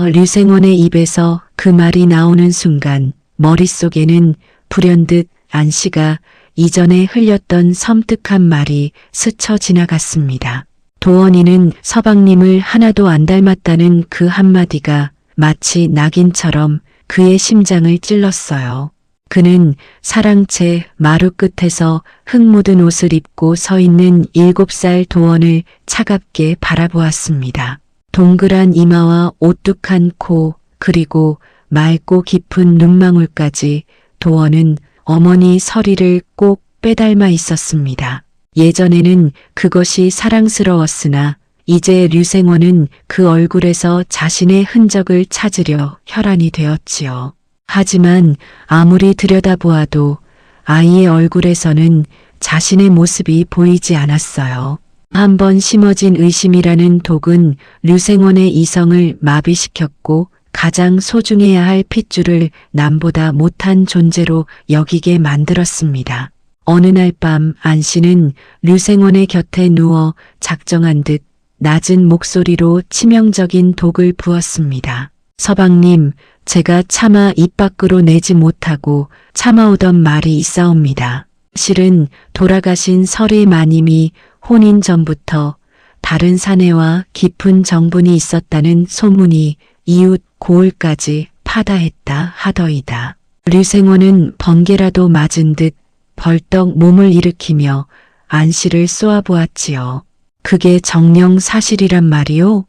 류생원의 입에서 그 말이 나오는 순간 머릿속에는 불현듯 안 씨가 이전에 흘렸던 섬뜩한 말이 스쳐 지나갔습니다. 도원이는 서방님을 하나도 안 닮았다는 그 한마디가 마치 낙인처럼 그의 심장을 찔렀어요. 그는 사랑채 마루 끝에서 흙 묻은 옷을 입고 서 있는 7살 도원을 차갑게 바라보았습니다. 동그란 이마와 오뚝한 코, 그리고 맑고 깊은 눈망울까지 도원은 어머니 서리를 꼭 빼닮아 있었습니다. 예전에는 그것이 사랑스러웠으나 이제 류생원은 그 얼굴에서 자신의 흔적을 찾으려 혈안이 되었지요. 하지만 아무리 들여다보아도 아이의 얼굴에서는 자신의 모습이 보이지 않았어요. 한번 심어진 의심이라는 독은 류생원의 이성을 마비시켰고 가장 소중해야 할 핏줄을 남보다 못한 존재로 여기게 만들었습니다. 어느 날 밤 안 씨는 류생원의 곁에 누워 작정한 듯 낮은 목소리로 치명적인 독을 부었습니다. 서방님, 제가 차마 입 밖으로 내지 못하고 참아오던 말이 있사옵니다. 실은 돌아가신 서리 마님이 혼인 전부터 다른 사내와 깊은 정분이 있었다는 소문이 이웃 고을까지 파다했다 하더이다. 류생원은 번개라도 맞은 듯 벌떡 몸을 일으키며 안 씨를 쏘아보았지요. 그게 정녕 사실이란 말이오?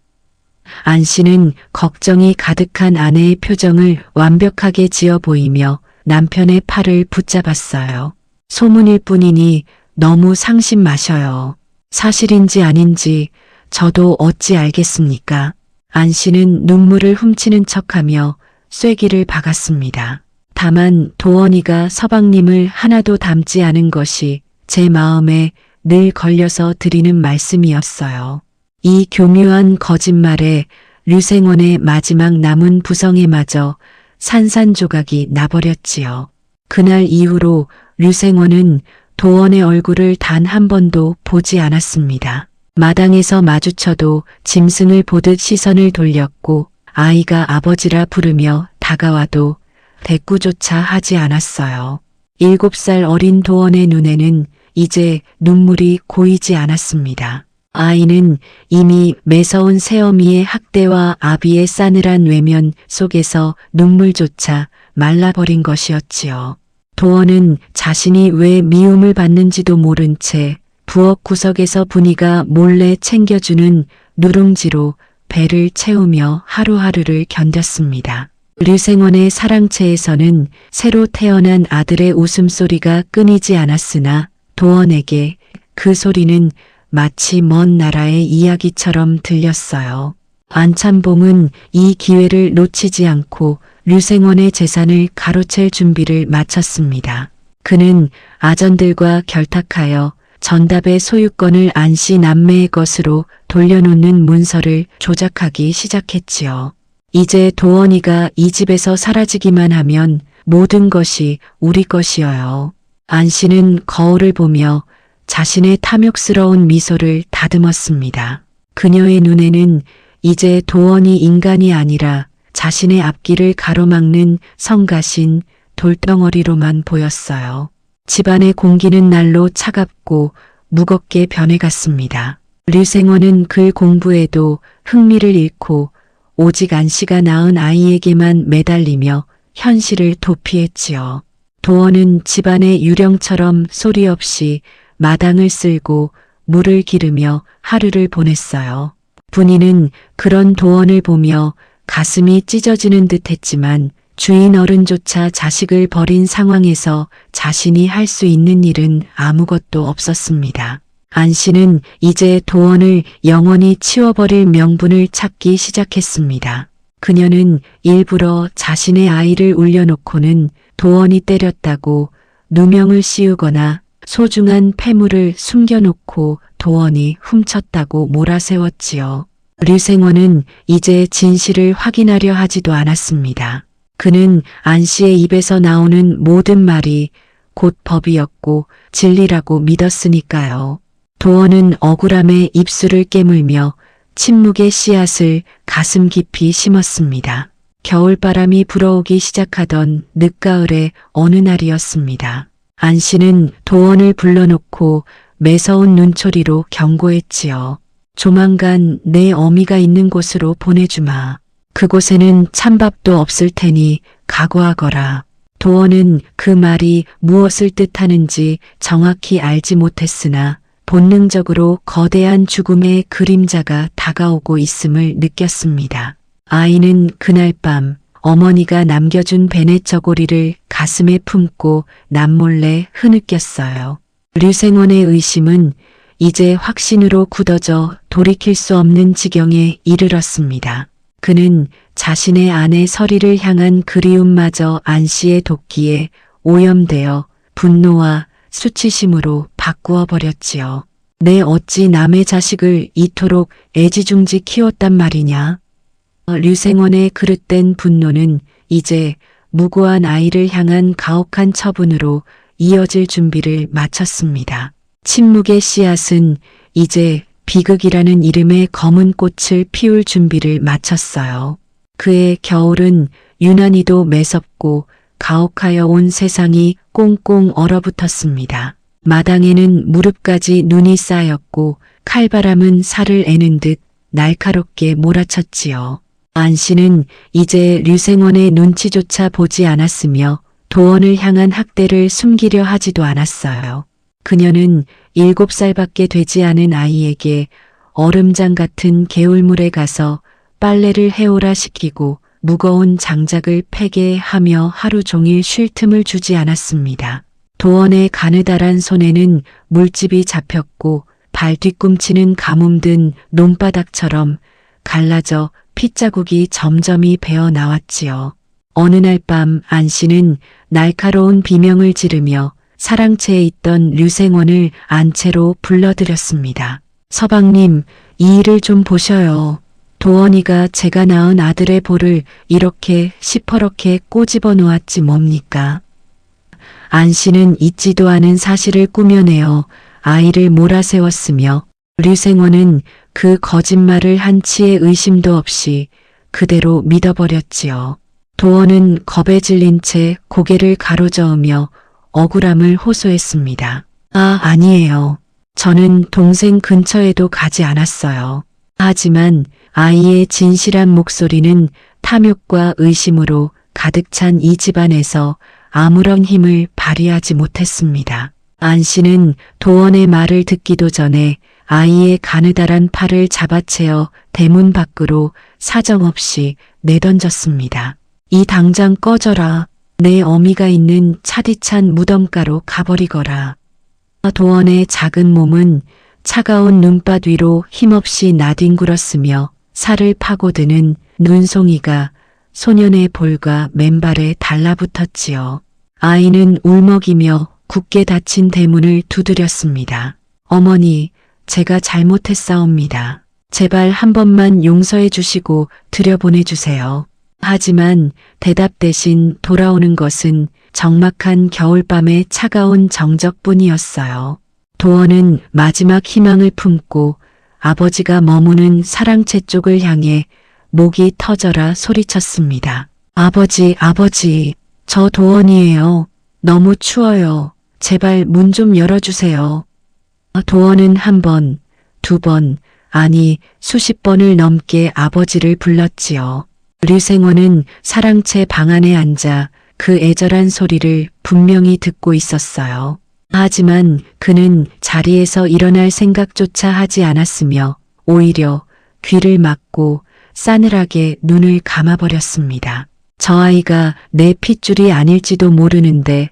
안 씨는 걱정이 가득한 아내의 표정을 완벽하게 지어 보이며 남편의 팔을 붙잡았어요. 소문일 뿐이니 너무 상심 마셔요. 사실인지 아닌지 저도 어찌 알겠습니까? 안 씨는 눈물을 훔치는 척하며 쐐기를 박았습니다. 다만 도원이가 서방님을 하나도 닮지 않은 것이 제 마음에 늘 걸려서 드리는 말씀이었어요. 이 교묘한 거짓말에 류생원의 마지막 남은 부성에마저 산산조각이 나버렸지요. 그날 이후로 류생원은 도원의 얼굴을 단 한 번도 보지 않았습니다. 마당에서 마주쳐도 짐승을 보듯 시선을 돌렸고 아이가 아버지라 부르며 다가와도 대꾸조차 하지 않았어요. 7살 어린 도원의 눈에는 이제 눈물이 고이지 않았습니다. 아이는 이미 매서운 새어미의 학대와 아비의 싸늘한 외면 속에서 눈물조차 말라버린 것이었지요. 도원은 자신이 왜 미움을 받는지도 모른 채 부엌 구석에서 분이가 몰래 챙겨주는 누룽지로 배를 채우며 하루하루를 견뎠습니다. 류생원의 사랑채에서는 새로 태어난 아들의 웃음소리가 끊이지 않았으나 도원에게 그 소리는 마치 먼 나라의 이야기처럼 들렸어요. 안찬봉은 이 기회를 놓치지 않고 류생원의 재산을 가로챌 준비를 마쳤습니다. 그는 아전들과 결탁하여 전답의 소유권을 안씨 남매의 것으로 돌려놓는 문서를 조작하기 시작했지요. 이제 도원이가 이 집에서 사라지기만 하면 모든 것이 우리 것이어요. 안씨는 거울을 보며 자신의 탐욕스러운 미소를 다듬었습니다. 그녀의 눈에는 이제 도원이 인간이 아니라 자신의 앞길을 가로막는 성가신 돌덩어리로만 보였어요. 집안의 공기는 날로 차갑고 무겁게 변해갔습니다. 류생원은 글 공부에도 흥미를 잃고 오직 안씨가 낳은 아이에게만 매달리며 현실을 도피했지요. 도원은 집안의 유령처럼 소리 없이 마당을 쓸고 물을 기르며 하루를 보냈어요. 분이는 그런 도원을 보며 가슴이 찢어지는 듯 했지만 주인 어른조차 자식을 버린 상황에서 자신이 할 수 있는 일은 아무것도 없었습니다. 안씨는 이제 도원을 영원히 치워버릴 명분을 찾기 시작했습니다. 그녀는 일부러 자신의 아이를 울려놓고는 도원이 때렸다고 누명을 씌우거나 소중한 폐물을 숨겨놓고 도원이 훔쳤다고 몰아세웠지요. 류생원은 이제 진실을 확인하려 하지도 않았습니다. 그는 안씨의 입에서 나오는 모든 말이 곧 법이었고 진리라고 믿었으니까요. 도원은 억울함에 입술을 깨물며 침묵의 씨앗을 가슴 깊이 심었습니다. 겨울바람이 불어오기 시작하던 늦가을의 어느 날이었습니다. 안씨는 도원을 불러놓고 매서운 눈초리로 경고했지요. 조만간 내 어미가 있는 곳으로 보내주마. 그곳에는 찬밥도 없을 테니 각오하거라. 도원은 그 말이 무엇을 뜻하는지 정확히 알지 못했으나 본능적으로 거대한 죽음의 그림자가 다가오고 있음을 느꼈습니다. 아이는 그날 밤 어머니가 남겨준 베네 저고리를 가슴에 품고 남몰래 흐느꼈어요. 류생원의 의심은 이제 확신으로 굳어져 돌이킬 수 없는 지경에 이르렀습니다. 그는 자신의 아내 서리를 향한 그리움마저 안씨의 도끼에 오염되어 분노와 수치심으로 바꾸어 버렸지요. 내 어찌 남의 자식을 이토록 애지중지 키웠단 말이냐. 류생원의 그릇된 분노는 이제 무고한 아이를 향한 가혹한 처분으로 이어질 준비를 마쳤습니다. 침묵의 씨앗은 이제 비극이라는 이름의 검은 꽃을 피울 준비를 마쳤어요. 그의 겨울은 유난히도 매섭고 가혹하여 온 세상이 꽁꽁 얼어붙었습니다. 마당에는 무릎까지 눈이 쌓였고 칼바람은 살을 애는 듯 날카롭게 몰아쳤지요. 안씨는 이제 류생원의 눈치조차 보지 않았으며 도원을 향한 학대를 숨기려 하지도 않았어요. 그녀는 7살밖에 되지 않은 아이에게 얼음장 같은 개울물에 가서 빨래를 해오라 시키고 무거운 장작을 패게 하며 하루 종일 쉴 틈을 주지 않았습니다. 도원의 가느다란 손에는 물집이 잡혔고 발 뒤꿈치는 가뭄든 논바닥처럼 갈라져 핏자국이 점점이 배어 나왔지요. 어느 날 밤 안씨는 날카로운 비명을 지르며 사랑채에 있던 류생원을 안채로 불러들였습니다. 서방님, 이 일을 좀 보셔요. 도원이가 제가 낳은 아들의 볼을 이렇게 시퍼렇게 꼬집어 놓았지 뭡니까? 안씨는 잊지도 않은 사실을 꾸며내어 아이를 몰아세웠으며 류생원은 그 거짓말을 한치의 의심도 없이 그대로 믿어버렸지요. 도원은 겁에 질린 채 고개를 가로저으며 억울함을 호소했습니다. 아니에요. 저는 동생 근처에도 가지 않았어요. 하지만 아이의 진실한 목소리는 탐욕과 의심으로 가득 찬 이 집안에서 아무런 힘을 발휘하지 못했습니다. 안 씨는 도원의 말을 듣기도 전에 아이의 가느다란 팔을 잡아채어 대문 밖으로 사정없이 내던졌습니다. 이 당장 꺼져라. 내 어미가 있는 차디찬 무덤가로 가버리거라. 도원의 작은 몸은 차가운 눈밭 위로 힘없이 나뒹굴었으며 살을 파고드는 눈송이가 소년의 볼과 맨발에 달라붙었지요. 아이는 울먹이며 굳게 닫힌 대문을 두드렸습니다. 어머니, 제가 잘못했사옵니다. 제발 한 번만 용서해 주시고 들여보내주세요. 하지만 대답 대신 돌아오는 것은 적막한 겨울밤의 차가운 정적뿐이었어요. 도원은 마지막 희망을 품고 아버지가 머무는 사랑채 쪽을 향해 목이 터져라 소리쳤습니다. 아버지, 저 도원이에요. 너무 추워요. 제발 문 좀 열어주세요. 도원은 한 번, 두 번, 아니 수십 번을 넘게 아버지를 불렀지요. 류생원은 사랑채 방 안에 앉아 그 애절한 소리를 분명히 듣고 있었어요. 하지만 그는 자리에서 일어날 생각조차 하지 않았으며 오히려 귀를 막고 싸늘하게 눈을 감아버렸습니다. 저 아이가 내 핏줄이 아닐지도 모르는데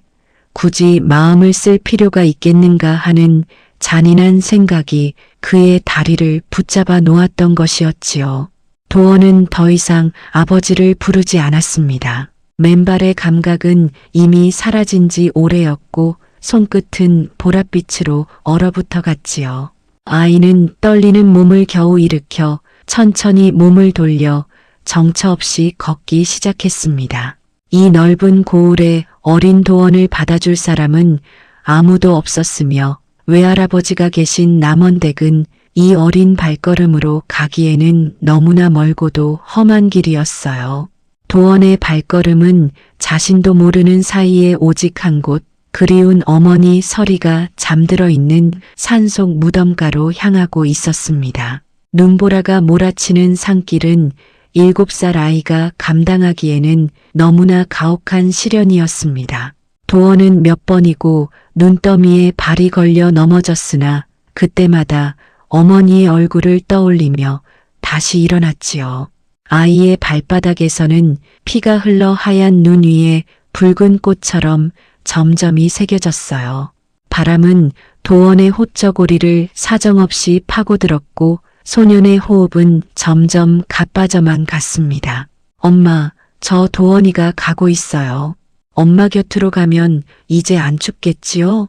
굳이 마음을 쓸 필요가 있겠는가 하는 잔인한 생각이 그의 다리를 붙잡아 놓았던 것이었지요. 도원은 더 이상 아버지를 부르지 않았습니다. 맨발의 감각은 이미 사라진 지 오래였고 손끝은 보랏빛으로 얼어붙어 갔지요. 아이는 떨리는 몸을 겨우 일으켜 천천히 몸을 돌려 정처 없이 걷기 시작했습니다. 이 넓은 고을에 어린 도원을 받아줄 사람은 아무도 없었으며 외할아버지가 계신 남원댁은 이 어린 발걸음으로 가기에는 너무나 멀고도 험한 길이었어요. 도원의 발걸음은 자신도 모르는 사이에 오직 한 곳, 그리운 어머니 서리가 잠들어 있는 산속 무덤가로 향하고 있었습니다. 눈보라가 몰아치는 산길은 7살 아이가 감당하기에는 너무나 가혹한 시련이었습니다. 도원은 몇 번이고 눈더미에 발이 걸려 넘어졌으나 그때마다 어머니의 얼굴을 떠올리며 다시 일어났지요. 아이의 발바닥에서는 피가 흘러 하얀 눈 위에 붉은 꽃처럼 점점이 새겨졌어요. 바람은 도원의 호쩌고리를 사정없이 파고들었고 소년의 호흡은 점점 가빠져만 갔습니다. 엄마, 저 도원이가 가고 있어요. 엄마 곁으로 가면 이제 안 춥겠지요?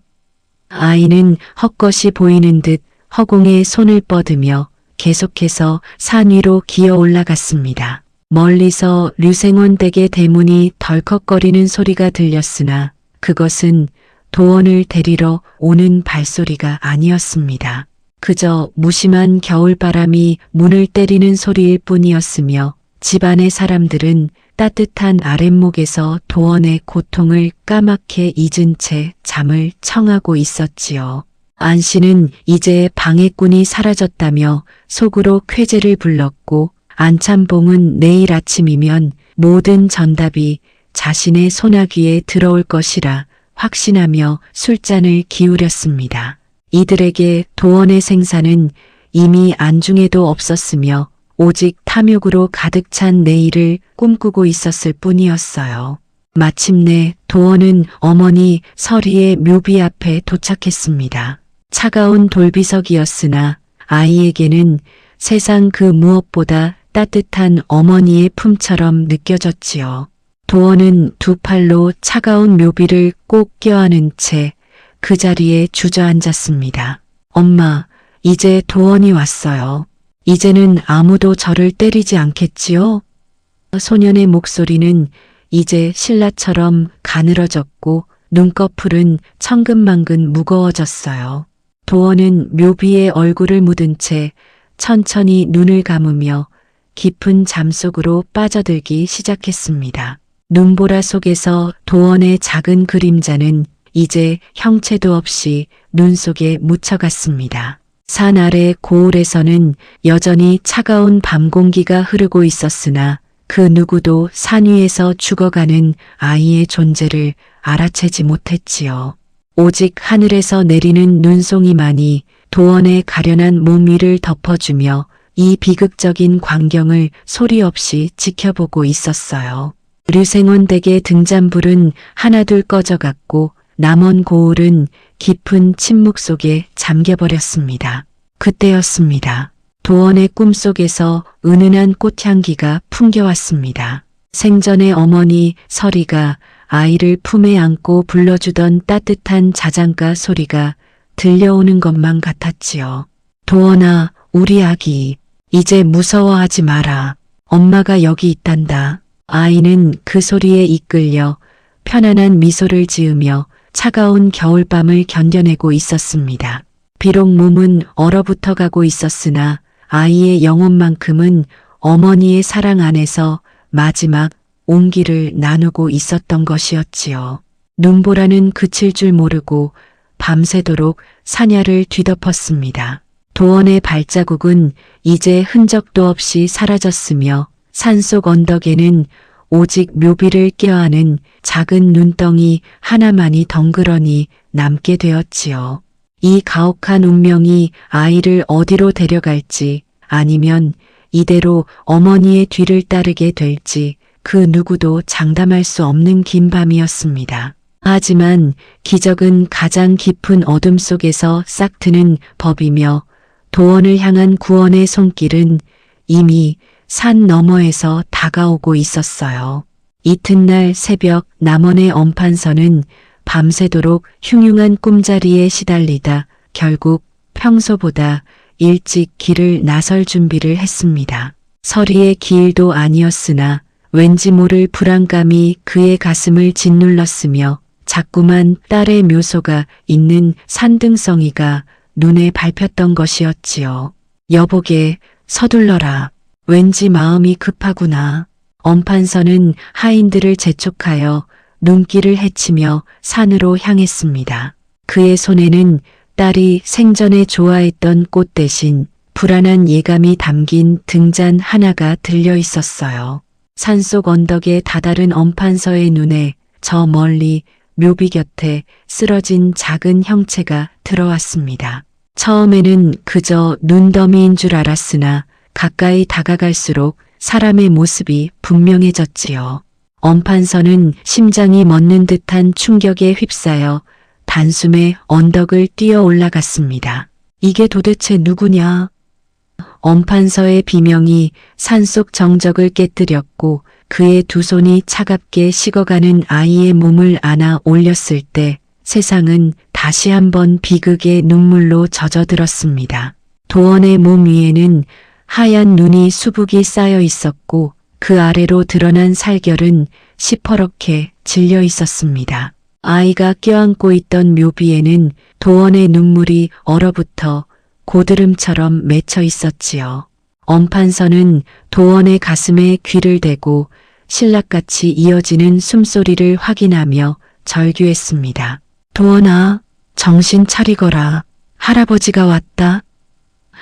아이는 헛것이 보이는 듯 허공에 손을 뻗으며 계속해서 산 위로 기어 올라갔습니다. 멀리서 류생원 댁의 대문이 덜컥거리는 소리가 들렸으나 그것은 도원을 데리러 오는 발소리가 아니었습니다. 그저 무심한 겨울바람이 문을 때리는 소리일 뿐이었으며 집안의 사람들은 따뜻한 아랫목에서 도원의 고통을 까맣게 잊은 채 잠을 청하고 있었지요. 안 씨는 이제 방해꾼이 사라졌다며 속으로 쾌재를 불렀고 안참봉은 내일 아침이면 모든 전답이 자신의 소나귀에 들어올 것이라 확신하며 술잔을 기울였습니다. 이들에게 도원의 생사는 이미 안중에도 없었으며 오직 탐욕으로 가득 찬 내일을 꿈꾸고 있었을 뿐이었어요. 마침내 도원은 어머니 서리의 묘비 앞에 도착했습니다. 차가운 돌비석이었으나 아이에게는 세상 그 무엇보다 따뜻한 어머니의 품처럼 느껴졌지요. 도원은 두 팔로 차가운 묘비를 꼭 껴안은 채 그 자리에 주저앉았습니다. 엄마, 이제 도원이 왔어요. 이제는 아무도 저를 때리지 않겠지요? 소년의 목소리는 이제 신라처럼 가늘어졌고 눈꺼풀은 천근만근 무거워졌어요. 도원은 묘비의 얼굴을 묻은 채 천천히 눈을 감으며 깊은 잠 속으로 빠져들기 시작했습니다. 눈보라 속에서 도원의 작은 그림자는 이제 형체도 없이 눈 속에 묻혀갔습니다. 산 아래 고을에서는 여전히 차가운 밤 공기가 흐르고 있었으나 그 누구도 산 위에서 죽어가는 아이의 존재를 알아채지 못했지요. 오직 하늘에서 내리는 눈송이만이 도원의 가련한 몸 위를 덮어주며 이 비극적인 광경을 소리 없이 지켜보고 있었어요. 류생원 댁의 등잔불은 하나둘 꺼져갔고 남원 고을은 깊은 침묵 속에 잠겨버렸습니다. 그때였습니다. 도원의 꿈속에서 은은한 꽃향기가 풍겨왔습니다. 생전에 어머니 설이가 아이를 품에 안고 불러주던 따뜻한 자장가 소리가 들려오는 것만 같았지요. 도원아, 우리 아기, 이제 무서워하지 마라. 엄마가 여기 있단다. 아이는 그 소리에 이끌려 편안한 미소를 지으며 차가운 겨울밤을 견뎌내고 있었습니다. 비록 몸은 얼어붙어 가고 있었으나 아이의 영혼만큼은 어머니의 사랑 안에서 마지막 온기를 나누고 있었던 것이었지요. 눈보라는 그칠 줄 모르고 밤새도록 사냐를 뒤덮었습니다. 도원의 발자국은 이제 흔적도 없이 사라졌으며 산속 언덕에는 오직 묘비를 껴안은 작은 눈덩이 하나만이 덩그러니 남게 되었지요. 이 가혹한 운명이 아이를 어디로 데려갈지 아니면 이대로 어머니의 뒤를 따르게 될지 그 누구도 장담할 수 없는 긴 밤이었습니다. 하지만 기적은 가장 깊은 어둠 속에서 싹트는 법이며 도원을 향한 구원의 손길은 이미 산 너머에서 다가오고 있었어요. 이튿날 새벽 남원의 엄판서는 밤새도록 흉흉한 꿈자리에 시달리다 결국 평소보다 일찍 길을 나설 준비를 했습니다. 서리의 기일도 아니었으나 왠지 모를 불안감이 그의 가슴을 짓눌렀으며 자꾸만 딸의 묘소가 있는 산등성이가 눈에 밟혔던 것이었지요. 여보게, 서둘러라. 왠지 마음이 급하구나. 엄판서는 하인들을 재촉하여 눈길을 헤치며 산으로 향했습니다. 그의 손에는 딸이 생전에 좋아했던 꽃 대신 불안한 예감이 담긴 등잔 하나가 들려 있었어요. 산속 언덕에 다다른 엄판서의 눈에 저 멀리 묘비 곁에 쓰러진 작은 형체가 들어왔습니다. 처음에는 그저 눈더미인 줄 알았으나 가까이 다가갈수록 사람의 모습이 분명해졌지요. 엄판서는 심장이 멎는 듯한 충격에 휩싸여 단숨에 언덕을 뛰어 올라갔습니다. 이게 도대체 누구냐? 엄판서의 비명이 산속 정적을 깨뜨렸고 그의 두 손이 차갑게 식어가는 아이의 몸을 안아 올렸을 때 세상은 다시 한번 비극의 눈물로 젖어들었습니다. 도원의 몸 위에는 하얀 눈이 수북이 쌓여 있었고 그 아래로 드러난 살결은 시퍼렇게 질려 있었습니다. 아이가 껴안고 있던 묘비에는 도원의 눈물이 얼어붙어 고드름처럼 맺혀 있었지요. 엄판서는 도원의 가슴에 귀를 대고 신락같이 이어지는 숨소리를 확인하며 절규했습니다. 도원아, 정신 차리거라. 할아버지가 왔다.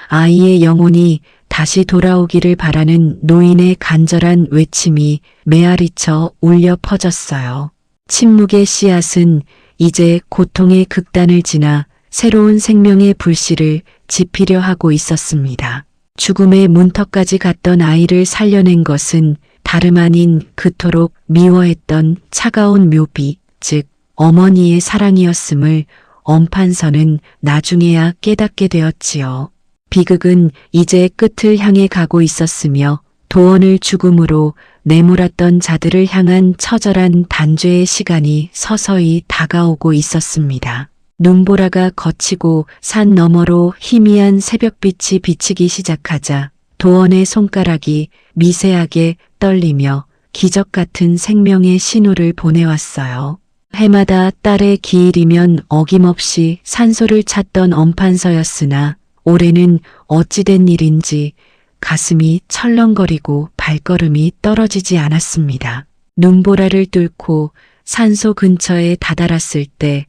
아이의 영혼이 다시 돌아오기를 바라는 노인의 간절한 외침이 메아리쳐 울려 퍼졌어요. 침묵의 씨앗은 이제 고통의 극단을 지나 새로운 생명의 불씨를 지피려 하고 있었습니다. 죽음의 문턱까지 갔던 아이를 살려낸 것은 다름 아닌 그토록 미워했던 차가운 묘비, 즉 어머니의 사랑이었음을 엄판서는 나중에야 깨닫게 되었지요. 비극은 이제 끝을 향해 가고 있었으며 도원을 죽음으로 내몰았던 자들을 향한 처절한 단죄의 시간이 서서히 다가오고 있었습니다. 눈보라가 걷히고 산 너머로 희미한 새벽빛이 비치기 시작하자 도원의 손가락이 미세하게 떨리며 기적 같은 생명의 신호를 보내왔어요. 해마다 딸의 기일이면 어김없이 산소를 찾던 엄판서였으나 올해는 어찌된 일인지 가슴이 철렁거리고 발걸음이 떨어지지 않았습니다. 눈보라를 뚫고 산소 근처에 다다랐을 때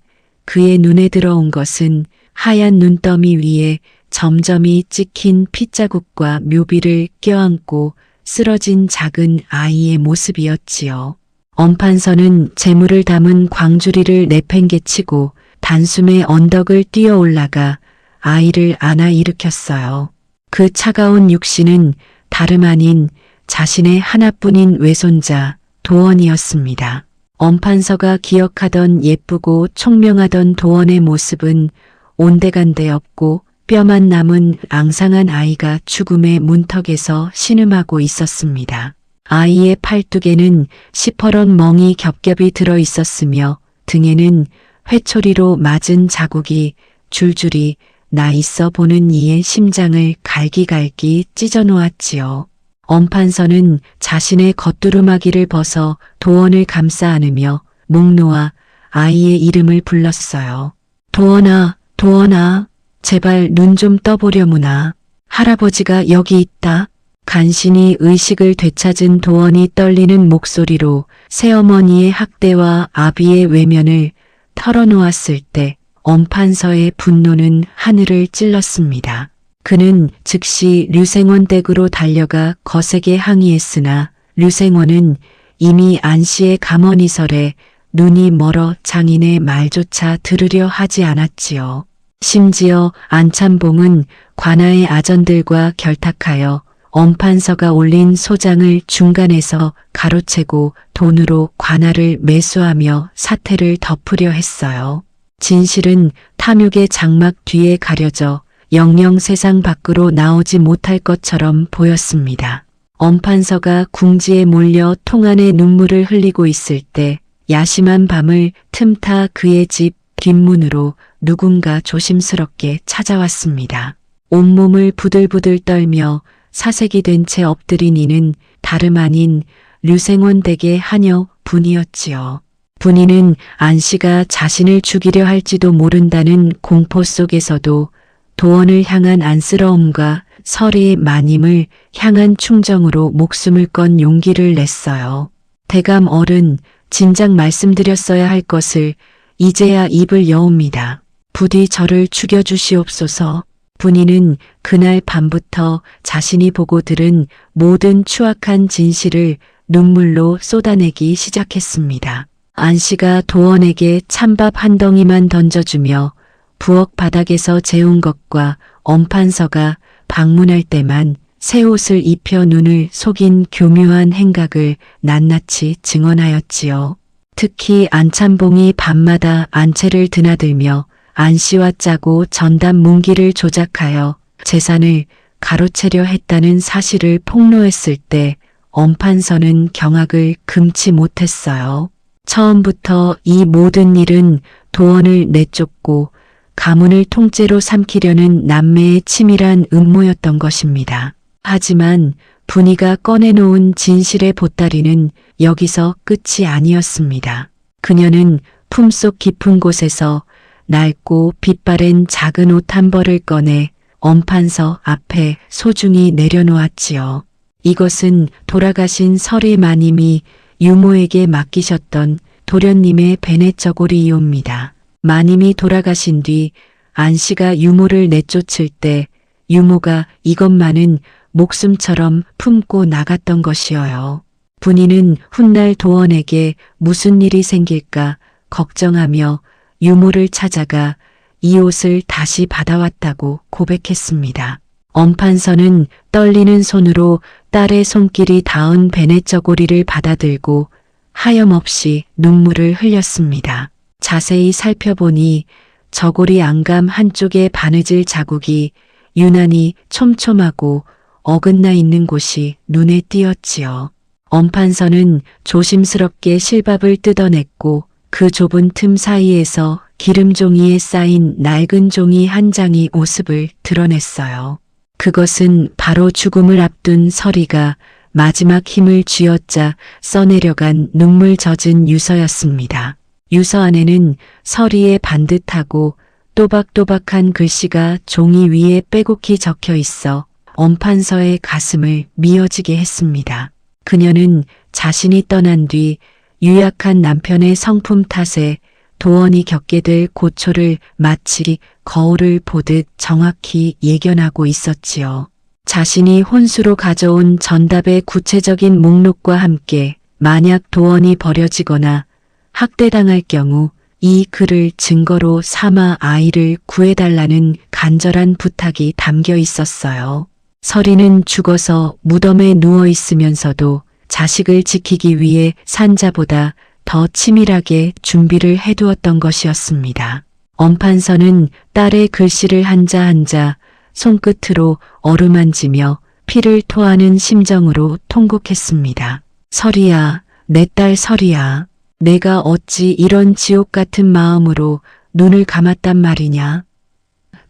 그의 눈에 들어온 것은 하얀 눈더미 위에 점점이 찍힌 핏자국과 묘비를 껴안고 쓰러진 작은 아이의 모습이었지요. 엄판서는 재물을 담은 광주리를 내팽개치고 단숨에 언덕을 뛰어 올라가 아이를 안아 일으켰어요. 그 차가운 육신은 다름 아닌 자신의 하나뿐인 외손자 도원이었습니다. 엄판서가 기억하던 예쁘고 총명하던 도원의 모습은 온데간데 없고 뼈만 남은 앙상한 아이가 죽음의 문턱에서 신음하고 있었습니다. 아이의 팔뚝에는 시퍼런 멍이 겹겹이 들어 있었으며 등에는 회초리로 맞은 자국이 줄줄이 나 있어 보는 이의 심장을 갈기갈기 찢어 놓았지요. 엄판서는 자신의 겉두루마기를 벗어 도원을 감싸 안으며 목 놓아 아이의 이름을 불렀어요. 도원아, 도원아, 제발 눈 좀 떠보려무나. 할아버지가 여기 있다. 간신히 의식을 되찾은 도원이 떨리는 목소리로 새어머니의 학대와 아비의 외면을 털어놓았을 때 엄판서의 분노는 하늘을 찔렀습니다. 그는 즉시 류생원 댁으로 달려가 거세게 항의했으나 류생원은 이미 안씨의 감언이설에 눈이 멀어 장인의 말조차 들으려 하지 않았지요. 심지어 안참봉은 관아의 아전들과 결탁하여 엄판서가 올린 소장을 중간에서 가로채고 돈으로 관아를 매수하며 사태를 덮으려 했어요. 진실은 탐욕의 장막 뒤에 가려져 영영 세상 밖으로 나오지 못할 것처럼 보였습니다. 엄판서가 궁지에 몰려 통 안에 눈물을 흘리고 있을 때 야심한 밤을 틈타 그의 집 뒷문으로 누군가 조심스럽게 찾아왔습니다. 온몸을 부들부들 떨며 사색이 된 채 엎드린 이는 다름 아닌 류생원 댁의 하녀 분이었지요. 분이는 안씨가 자신을 죽이려 할지도 모른다는 공포 속에서도 도원을 향한 안쓰러움과 설의 마님을 향한 충정으로 목숨을 건 용기를 냈어요. 대감 어른, 진작 말씀드렸어야 할 것을 이제야 입을 여옵니다. 부디 저를 죽여주시옵소서. 분이는 그날 밤부터 자신이 보고 들은 모든 추악한 진실을 눈물로 쏟아내기 시작했습니다. 안씨가 도원에게 찬밥 한 덩이만 던져주며 부엌 바닥에서 재운 것과 엄판서가 방문할 때만 새 옷을 입혀 눈을 속인 교묘한 행각을 낱낱이 증언하였지요. 특히 안참봉이 밤마다 안채를 드나들며 안씨와 짜고 전담 문기를 조작하여 재산을 가로채려 했다는 사실을 폭로했을 때 엄판서는 경악을 금치 못했어요. 처음부터 이 모든 일은 도원을 내쫓고 가문을 통째로 삼키려는 남매의 치밀한 음모였던 것입니다. 하지만 분이가 꺼내놓은 진실의 보따리는 여기서 끝이 아니었습니다. 그녀는 품속 깊은 곳에서 낡고 빛바랜 작은 옷 한 벌을 꺼내 엄판서 앞에 소중히 내려놓았지요. 이것은 돌아가신 설의 마님이 유모에게 맡기셨던 도련님의 베네저고리이옵니다. 마님이 돌아가신 뒤 안씨가 유모를 내쫓을 때 유모가 이것만은 목숨처럼 품고 나갔던 것이어요. 분이는 훗날 도원에게 무슨 일이 생길까 걱정하며 유모를 찾아가 이 옷을 다시 받아왔다고 고백했습니다. 엄판서는 떨리는 손으로 딸의 손길이 닿은 베네저고리를 받아들고 하염없이 눈물을 흘렸습니다. 자세히 살펴보니 저고리 안감 한쪽에 바느질 자국이 유난히 촘촘하고 어긋나 있는 곳이 눈에 띄었지요. 엄판서는 조심스럽게 실밥을 뜯어냈고 그 좁은 틈 사이에서 기름 종이에 쌓인 낡은 종이 한 장이 모습을 드러냈어요. 그것은 바로 죽음을 앞둔 설이가 마지막 힘을 쥐어짜 써내려간 눈물 젖은 유서였습니다. 유서 안에는 설이의 반듯하고 또박또박한 글씨가 종이 위에 빼곡히 적혀 있어 엄판서의 가슴을 미어지게 했습니다. 그녀는 자신이 떠난 뒤 유약한 남편의 성품 탓에 도원이 겪게 될 고초를 마치 거울을 보듯 정확히 예견하고 있었지요. 자신이 혼수로 가져온 전답의 구체적인 목록과 함께 만약 도원이 버려지거나 학대당할 경우 이 글을 증거로 삼아 아이를 구해달라는 간절한 부탁이 담겨 있었어요. 서리는 죽어서 무덤에 누워 있으면서도 자식을 지키기 위해 산자보다 더 치밀하게 준비를 해두었던 것이었습니다. 엄판서는 딸의 글씨를 한자 한자 손끝으로 어루만지며 피를 토하는 심정으로 통곡했습니다. 서리야, 내 딸 서리야, 내가 어찌 이런 지옥 같은 마음으로 눈을 감았단 말이냐.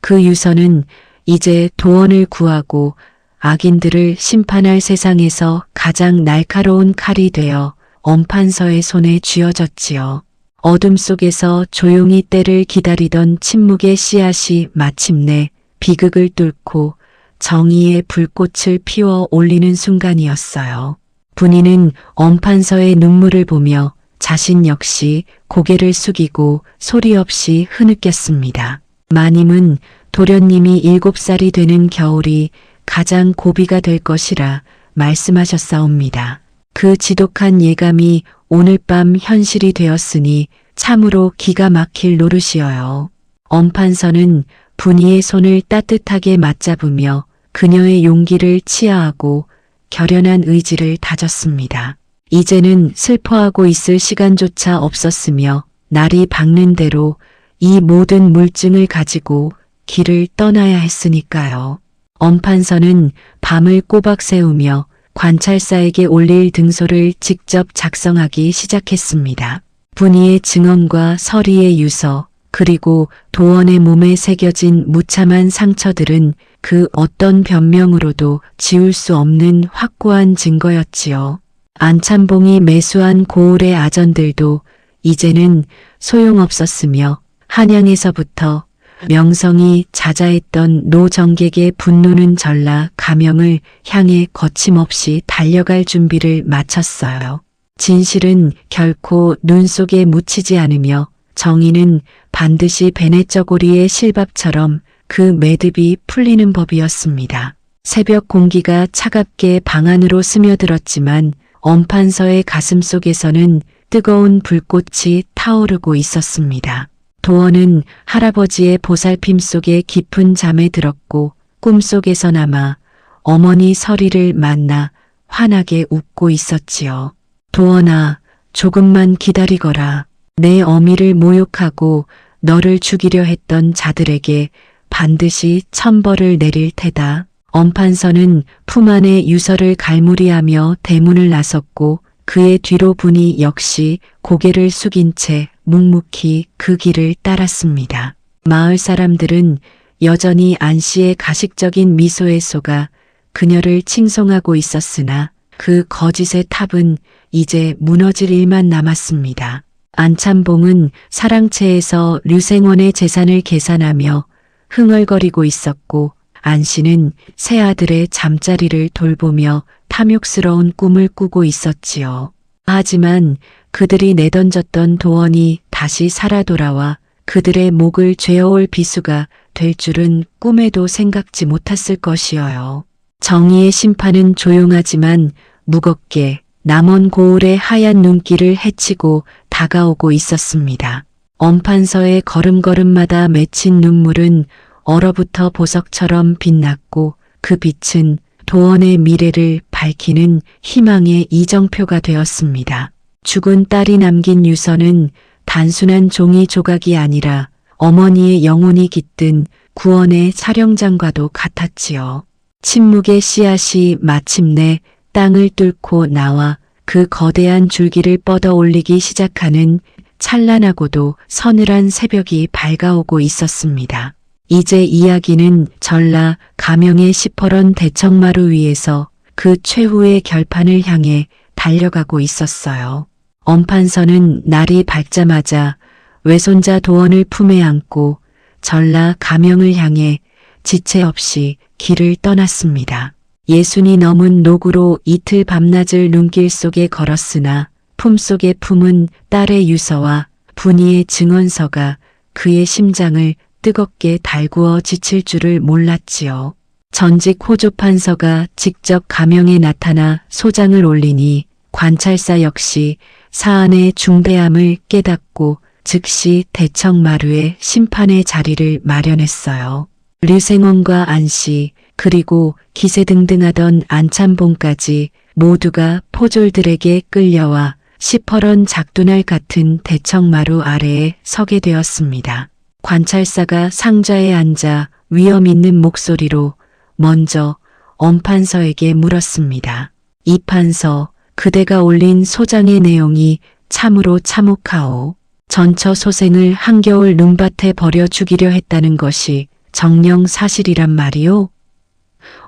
그 유서는 이제 도원을 구하고 악인들을 심판할 세상에서 가장 날카로운 칼이 되어 엄판서의 손에 쥐어졌지요. 어둠 속에서 조용히 때를 기다리던 침묵의 씨앗이 마침내 비극을 뚫고 정의의 불꽃을 피워 올리는 순간이었어요. 분이는 엄판서의 눈물을 보며 자신 역시 고개를 숙이고 소리 없이 흐느꼈습니다. 마님은 도련님이 7살이 되는 겨울이 가장 고비가 될 것이라 말씀하셨사옵니다. 그 지독한 예감이 오늘 밤 현실이 되었으니 참으로 기가 막힐 노릇이어요. 엄판서는 분이의 손을 따뜻하게 맞잡으며 그녀의 용기를 치하하고 결연한 의지를 다졌습니다. 이제는 슬퍼하고 있을 시간조차 없었으며 날이 밝는 대로 이 모든 물증을 가지고 길을 떠나야 했으니까요. 엄판서는 밤을 꼬박 새우며 관찰사에게 올릴 등소를 직접 작성하기 시작했습니다. 분이의 증언과 서리의 유서, 그리고 도원의 몸에 새겨진 무참한 상처들은 그 어떤 변명으로도 지울 수 없는 확고한 증거였지요. 안참봉이 매수한 고을의 아전들도 이제는 소용없었으며 한양에서부터 명성이 자자했던 노정객의 분노는 전라 가명을 향해 거침없이 달려갈 준비를 마쳤어요. 진실은 결코 눈 속에 묻히지 않으며 정의는 반드시 베네쩌고리의 실밥처럼 그 매듭이 풀리는 법이었습니다. 새벽 공기가 차갑게 방 안으로 스며들었지만 엄판서의 가슴 속에서는 뜨거운 불꽃이 타오르고 있었습니다. 도원은 할아버지의 보살핌 속에 깊은 잠에 들었고 꿈속에서나마 어머니 서리를 만나 환하게 웃고 있었지요. 도원아, 조금만 기다리거라. 내 어미를 모욕하고 너를 죽이려 했던 자들에게 반드시 천벌을 내릴 테다. 엄판서는 품 안에 유서를 갈무리하며 대문을 나섰고 그의 뒤로 분이 역시 고개를 숙인 채 묵묵히 그 길을 따랐습니다. 마을 사람들은 여전히 안 씨의 가식적인 미소에 속아 그녀를 칭송하고 있었으나 그 거짓의 탑은 이제 무너질 일만 남았습니다. 안참봉은 사랑채에서 류생원의 재산을 계산하며 흥얼거리고 있었고 안 씨는 새 아들의 잠자리를 돌보며 탐욕스러운 꿈을 꾸고 있었지요. 하지만 그들이 내던졌던 도원이 다시 살아 돌아와 그들의 목을 죄어올 비수가 될 줄은 꿈에도 생각지 못했을 것이어요. 정의의 심판은 조용하지만 무겁게 남원 고을의 하얀 눈길을 헤치고 다가오고 있었습니다. 엄판서의 걸음걸음마다 맺힌 눈물은 얼어붙어 보석처럼 빛났고 그 빛은 도원의 미래를 밝히는 희망의 이정표가 되었습니다. 죽은 딸이 남긴 유서는 단순한 종이 조각이 아니라 어머니의 영혼이 깃든 구원의 사령장과도 같았지요. 침묵의 씨앗이 마침내 땅을 뚫고 나와 그 거대한 줄기를 뻗어 올리기 시작하는 찬란하고도 서늘한 새벽이 밝아오고 있었습니다. 이제 이야기는 전라 가명의 시퍼런 대청마루 위에서 그 최후의 결판을 향해 달려가고 있었어요. 엄판서는 날이 밝자마자 외손자 도원을 품에 안고 전라 가명을 향해 지체 없이 길을 떠났습니다. 60이 넘은 노구로 이틀 밤낮을 눈길 속에 걸었으나 품속의 품은 딸의 유서와 분이의 증언서가 그의 심장을 뜨겁게 달구어 지칠 줄을 몰랐지요. 전직 호조판서가 직접 가명에 나타나 소장을 올리니 관찰사 역시 사안의 중대함을 깨닫고 즉시 대청마루에 심판의 자리를 마련했어요. 류생원과 안씨 그리고 기세등등하던 안참봉까지 모두가 포졸들에게 끌려와 시퍼런 작두날 같은 대청마루 아래에 서게 되었습니다. 관찰사가 상좌에 앉아 위험 있는 목소리로 먼저 엄판서에게 물었습니다. 이 판서, 그대가 올린 소장의 내용이 참으로 참혹하오. 전처 소생을 한겨울 눈밭에 버려 죽이려 했다는 것이 정녕 사실이란 말이오?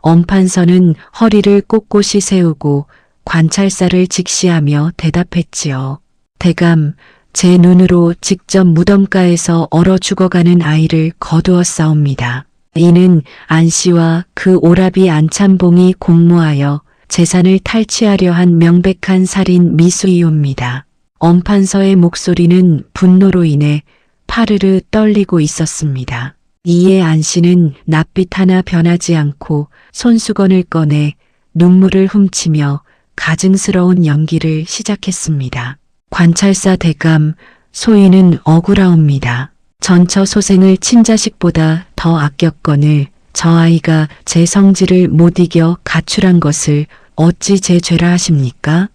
엄판서는 허리를 꼿꼿이 세우고 관찰사를 직시하며 대답했지요. 대감, 제 눈으로 직접 무덤가에서 얼어 죽어가는 아이를 거두었사옵니다. 이는 안씨와 그 오라비 안참봉이 공모하여 재산을 탈취하려 한 명백한 살인 미수이옵니다. 엄판서의 목소리는 분노로 인해 파르르 떨리고 있었습니다. 이에 안씨는 낯빛 하나 변하지 않고 손수건을 꺼내 눈물을 훔치며 가증스러운 연기를 시작했습니다. 관찰사 대감, 소인은 억울하옵니다. 전처 소생을 친자식보다 더 아꼈거늘 저 아이가 제 성질을 못 이겨 가출한 것을 어찌 제 죄라 하십니까?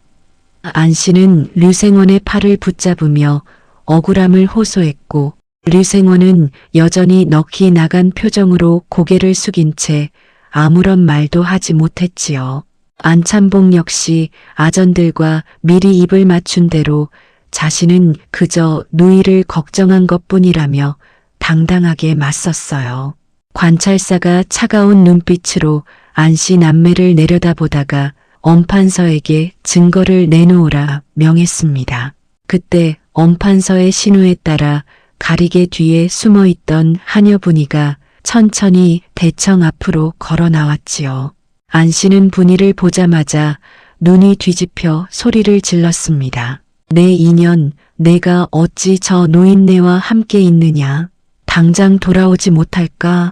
안씨는 류생원의 팔을 붙잡으며 억울함을 호소했고 류생원은 여전히 넋이 나간 표정으로 고개를 숙인 채 아무런 말도 하지 못했지요. 안참봉 역시 아전들과 미리 입을 맞춘 대로 자신은 그저 누이를 걱정한 것뿐이라며 당당하게 맞섰어요. 관찰사가 차가운 눈빛으로 안씨 남매를 내려다보다가 엄판서에게 증거를 내놓으라 명했습니다. 그때 엄판서의 신호에 따라 가리개 뒤에 숨어있던 하녀분이가 천천히 대청 앞으로 걸어 나왔지요. 안씨는 분이를 보자마자 눈이 뒤집혀 소리를 질렀습니다. 내 인연, 내가 어찌 저 노인네와 함께 있느냐. 당장 돌아오지 못할까?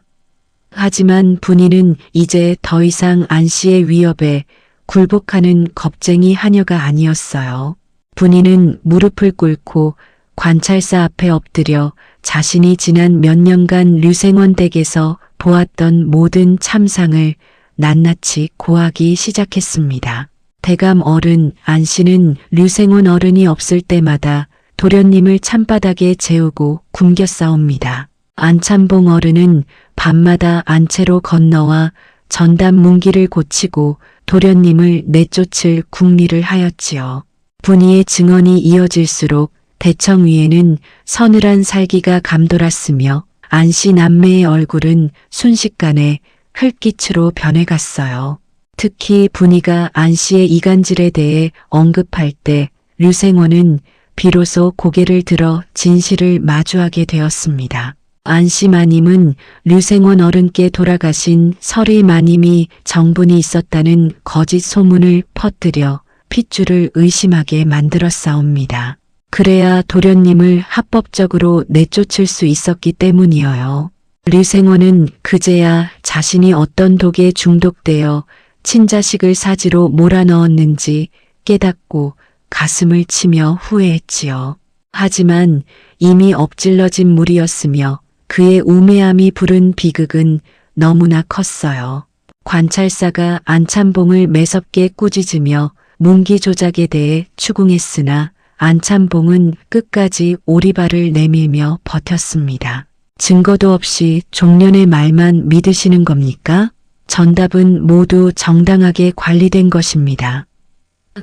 하지만 분이는 이제 더 이상 안씨의 위협에 굴복하는 겁쟁이 하녀가 아니었어요. 분이는 무릎을 꿇고 관찰사 앞에 엎드려 자신이 지난 몇 년간 류생원 댁에서 보았던 모든 참상을 낱낱이 고하기 시작했습니다. 대감 어른 안씨는 류생원 어른이 없을 때마다 도련님을 찬바닥에 재우고 굶겼사옵니다. 안참봉 어른은 밤마다 안채로 건너와 전담 문기를 고치고 도련님을 내쫓을 궁리를 하였지요. 분이의 증언이 이어질수록 대청 위에는 서늘한 살기가 감돌았으며 안씨 남매의 얼굴은 순식간에 흙기추로 변해갔어요. 특히 분이가 안씨의 이간질에 대해 언급할 때 류생원은 비로소 고개를 들어 진실을 마주하게 되었습니다. 안씨 마님은 류생원 어른께 돌아가신 서리 마님이 정분이 있었다는 거짓 소문을 퍼뜨려 핏줄을 의심하게 만들었사옵니다. 그래야 도련님을 합법적으로 내쫓을 수 있었기 때문이어요. 류생원은 그제야 자신이 어떤 독에 중독되어 친자식을 사지로 몰아넣었는지 깨닫고 가슴을 치며 후회했지요. 하지만 이미 엎질러진 물이었으며 그의 우매함이 부른 비극은 너무나 컸어요. 관찰사가 안참봉을 매섭게 꾸짖으며 문기 조작에 대해 추궁했으나 안참봉은 끝까지 오리발을 내밀며 버텼습니다. 증거도 없이 종련의 말만 믿으시는 겁니까? 전답은 모두 정당하게 관리된 것입니다.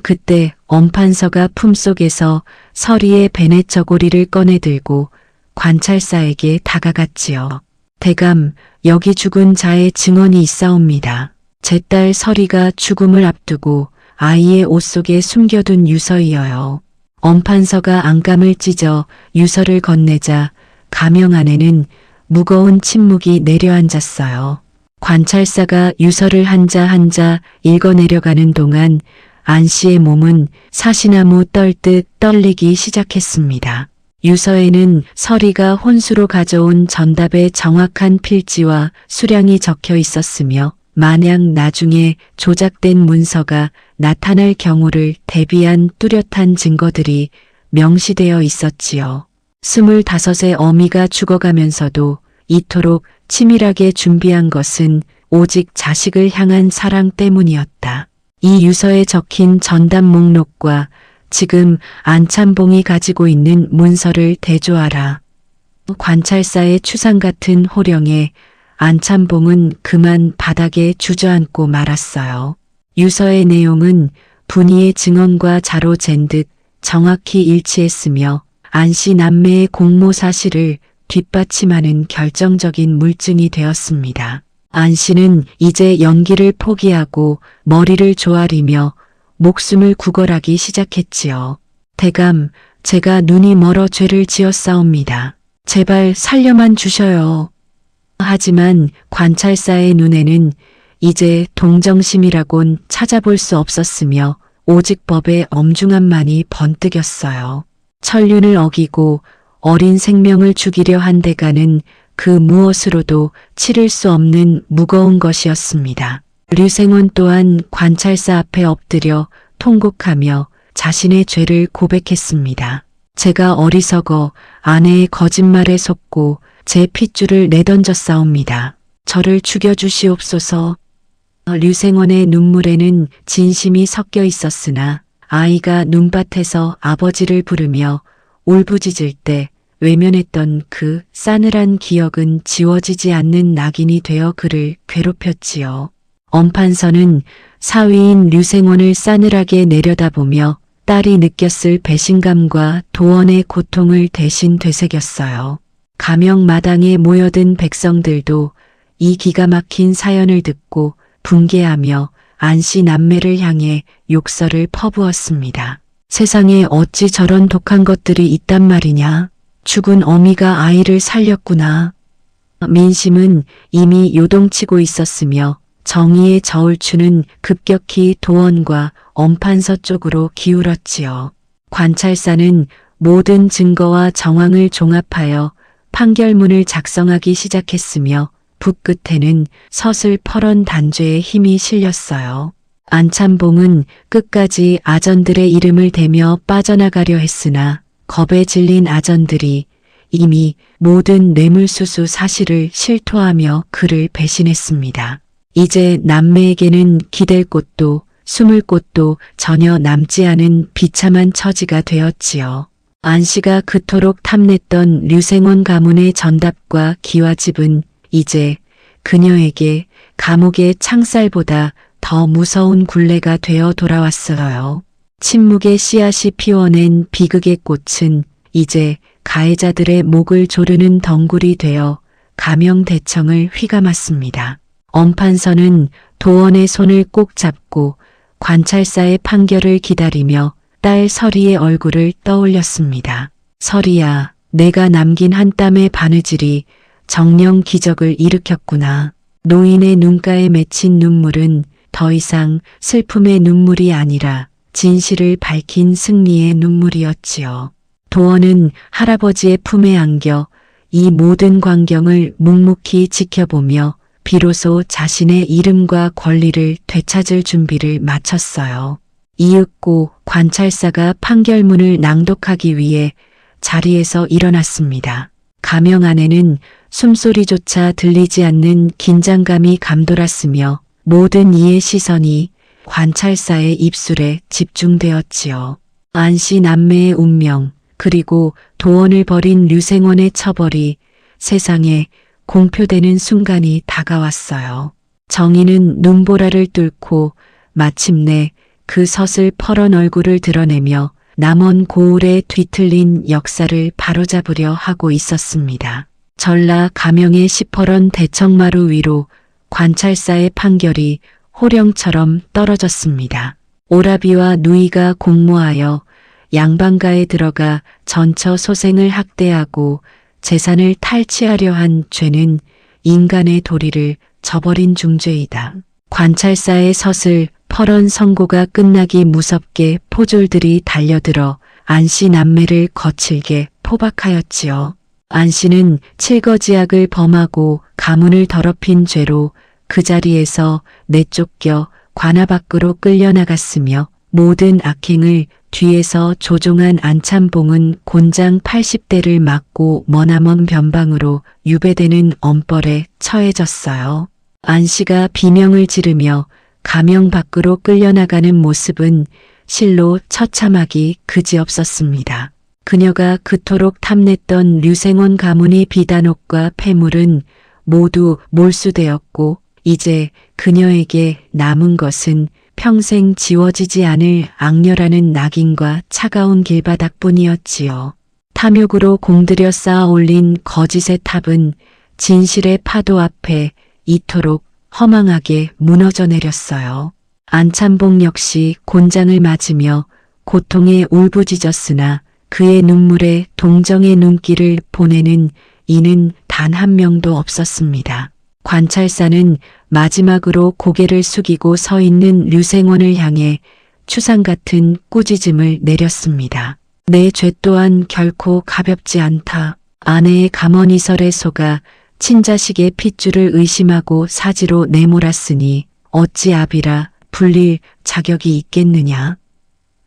그때 엄판서가 품속에서 서리의 베넷 저고리를 꺼내들고 관찰사에게 다가갔지요. 대감, 여기 죽은 자의 증언이 있사옵니다. 제 딸 서리가 죽음을 앞두고 아이의 옷 속에 숨겨둔 유서이어요. 엄판서가 안감을 찢어 유서를 건네자 가명 안에는 무거운 침묵이 내려앉았어요. 관찰사가 유서를 한자 한자 읽어내려가는 동안 안씨의 몸은 사시나무 떨듯 떨리기 시작했습니다. 유서에는 서리가 혼수로 가져온 전답의 정확한 필지와 수량이 적혀 있었으며 만약 나중에 조작된 문서가 나타날 경우를 대비한 뚜렷한 증거들이 명시되어 있었지요. 25의 어미가 죽어가면서도 이토록 치밀하게 준비한 것은 오직 자식을 향한 사랑 때문이었다. 이 유서에 적힌 전담 목록과 지금 안찬봉이 가지고 있는 문서를 대조하라. 관찰사의 추상 같은 호령에 안찬봉은 그만 바닥에 주저앉고 말았어요. 유서의 내용은 분이의 증언과 자로 잰 듯 정확히 일치했으며 안씨 남매의 공모 사실을 뒷받침하는 결정적인 물증이 되었습니다. 안씨는 이제 연기를 포기하고 머리를 조아리며 목숨을 구걸하기 시작했지요. 대감, 제가 눈이 멀어 죄를 지었사옵니다. 제발 살려만 주셔요. 하지만 관찰사의 눈에는 이제 동정심이라곤 찾아볼 수 없었으며 오직 법의 엄중함만이 번뜩였어요. 천륜을 어기고 어린 생명을 죽이려 한 대가는 그 무엇으로도 치를 수 없는 무거운 것이었습니다. 류생원 또한 관찰사 앞에 엎드려 통곡하며 자신의 죄를 고백했습니다. 제가 어리석어 아내의 거짓말에 속고 제 핏줄을 내던졌사옵니다. 저를 죽여주시옵소서. 류생원의 눈물에는 진심이 섞여 있었으나 아이가 눈밭에서 아버지를 부르며 울부짖을 때 외면했던 그 싸늘한 기억은 지워지지 않는 낙인이 되어 그를 괴롭혔지요. 엄판서는 사위인 류생원을 싸늘하게 내려다보며 딸이 느꼈을 배신감과 도원의 고통을 대신 되새겼어요. 가명마당에 모여든 백성들도 이 기가 막힌 사연을 듣고 분개하며 안씨 남매를 향해 욕설을 퍼부었습니다. 세상에 어찌 저런 독한 것들이 있단 말이냐. 죽은 어미가 아이를 살렸구나. 민심은 이미 요동치고 있었으며 정의의 저울추는 급격히 도원과 엄판서 쪽으로 기울었지요. 관찰사는 모든 증거와 정황을 종합하여 판결문을 작성하기 시작했으며 붓끝에는 서슬퍼런 단죄의 힘이 실렸어요. 안찬봉은 끝까지 아전들의 이름을 대며 빠져나가려 했으나 겁에 질린 아전들이 이미 모든 뇌물수수 사실을 실토하며 그를 배신했습니다. 이제 남매에게는 기댈 곳도 숨을 곳도 전혀 남지 않은 비참한 처지가 되었지요. 안씨가 그토록 탐냈던 류생원 가문의 전답과 기와집은 이제 그녀에게 감옥의 창살보다 더 무서운 굴레가 되어 돌아왔어요. 침묵의 씨앗이 피워낸 비극의 꽃은 이제 가해자들의 목을 조르는 덩굴이 되어 가명대청을 휘감았습니다. 엄판서는 도원의 손을 꼭 잡고 관찰사의 판결을 기다리며 딸 설이의 얼굴을 떠올렸습니다. 설이야, 내가 남긴 한 땀의 바느질이 정령 기적을 일으켰구나. 노인의 눈가에 맺힌 눈물은 더 이상 슬픔의 눈물이 아니라 진실을 밝힌 승리의 눈물이었지요. 도원은 할아버지의 품에 안겨 이 모든 광경을 묵묵히 지켜보며 비로소 자신의 이름과 권리를 되찾을 준비를 마쳤어요. 이윽고 관찰사가 판결문을 낭독하기 위해 자리에서 일어났습니다. 가명 안에는 숨소리조차 들리지 않는 긴장감이 감돌았으며 모든 이의 시선이 관찰사의 입술에 집중되었지요. 안씨 남매의 운명, 그리고 도원을 벌인 류생원의 처벌이 세상에 공표되는 순간이 다가왔어요. 정의는 눈보라를 뚫고 마침내 그 서슬퍼런 얼굴을 드러내며 남원 고을에 뒤틀린 역사를 바로잡으려 하고 있었습니다. 전라 가명의 시퍼런 대청마루 위로 관찰사의 판결이 호령처럼 떨어졌습니다. 오라비와 누이가 공모하여 양반가에 들어가 전처 소생을 학대하고 재산을 탈취하려 한 죄는 인간의 도리를 저버린 중죄이다. 관찰사의 서슬 퍼런 선고가 끝나기 무섭게 포졸들이 달려들어 안씨 남매를 거칠게 포박하였지요. 안씨는 칠거지약을 범하고 가문을 더럽힌 죄로 그 자리에서 내쫓겨 관아 밖으로 끌려나갔으며 모든 악행을 뒤에서 조종한 안참봉은 곤장 80대를 맞고 머나먼 변방으로 유배되는 엄벌에 처해졌어요. 안씨가 비명을 지르며 가명 밖으로 끌려나가는 모습은 실로 처참하기 그지없었습니다. 그녀가 그토록 탐냈던 류생원 가문의 비단옥과 폐물은 모두 몰수되었고 이제 그녀에게 남은 것은 평생 지워지지 않을 악녀라는 낙인과 차가운 길바닥뿐이었지요. 탐욕으로 공들여 쌓아 올린 거짓의 탑은 진실의 파도 앞에 이토록 허망하게 무너져 내렸어요. 안참봉 역시 곤장을 맞으며 고통에 울부짖었으나 그의 눈물에 동정의 눈길을 보내는 이는 단 한 명도 없었습니다. 관찰사는 마지막으로 고개를 숙이고 서 있는 류생원을 향해 추상 같은 꾸짖음을 내렸습니다. 내 죄 또한 결코 가볍지 않다. 아내의 감언이설에 속아 친자식의 핏줄을 의심하고 사지로 내몰았으니 어찌 아비라 불릴 자격이 있겠느냐.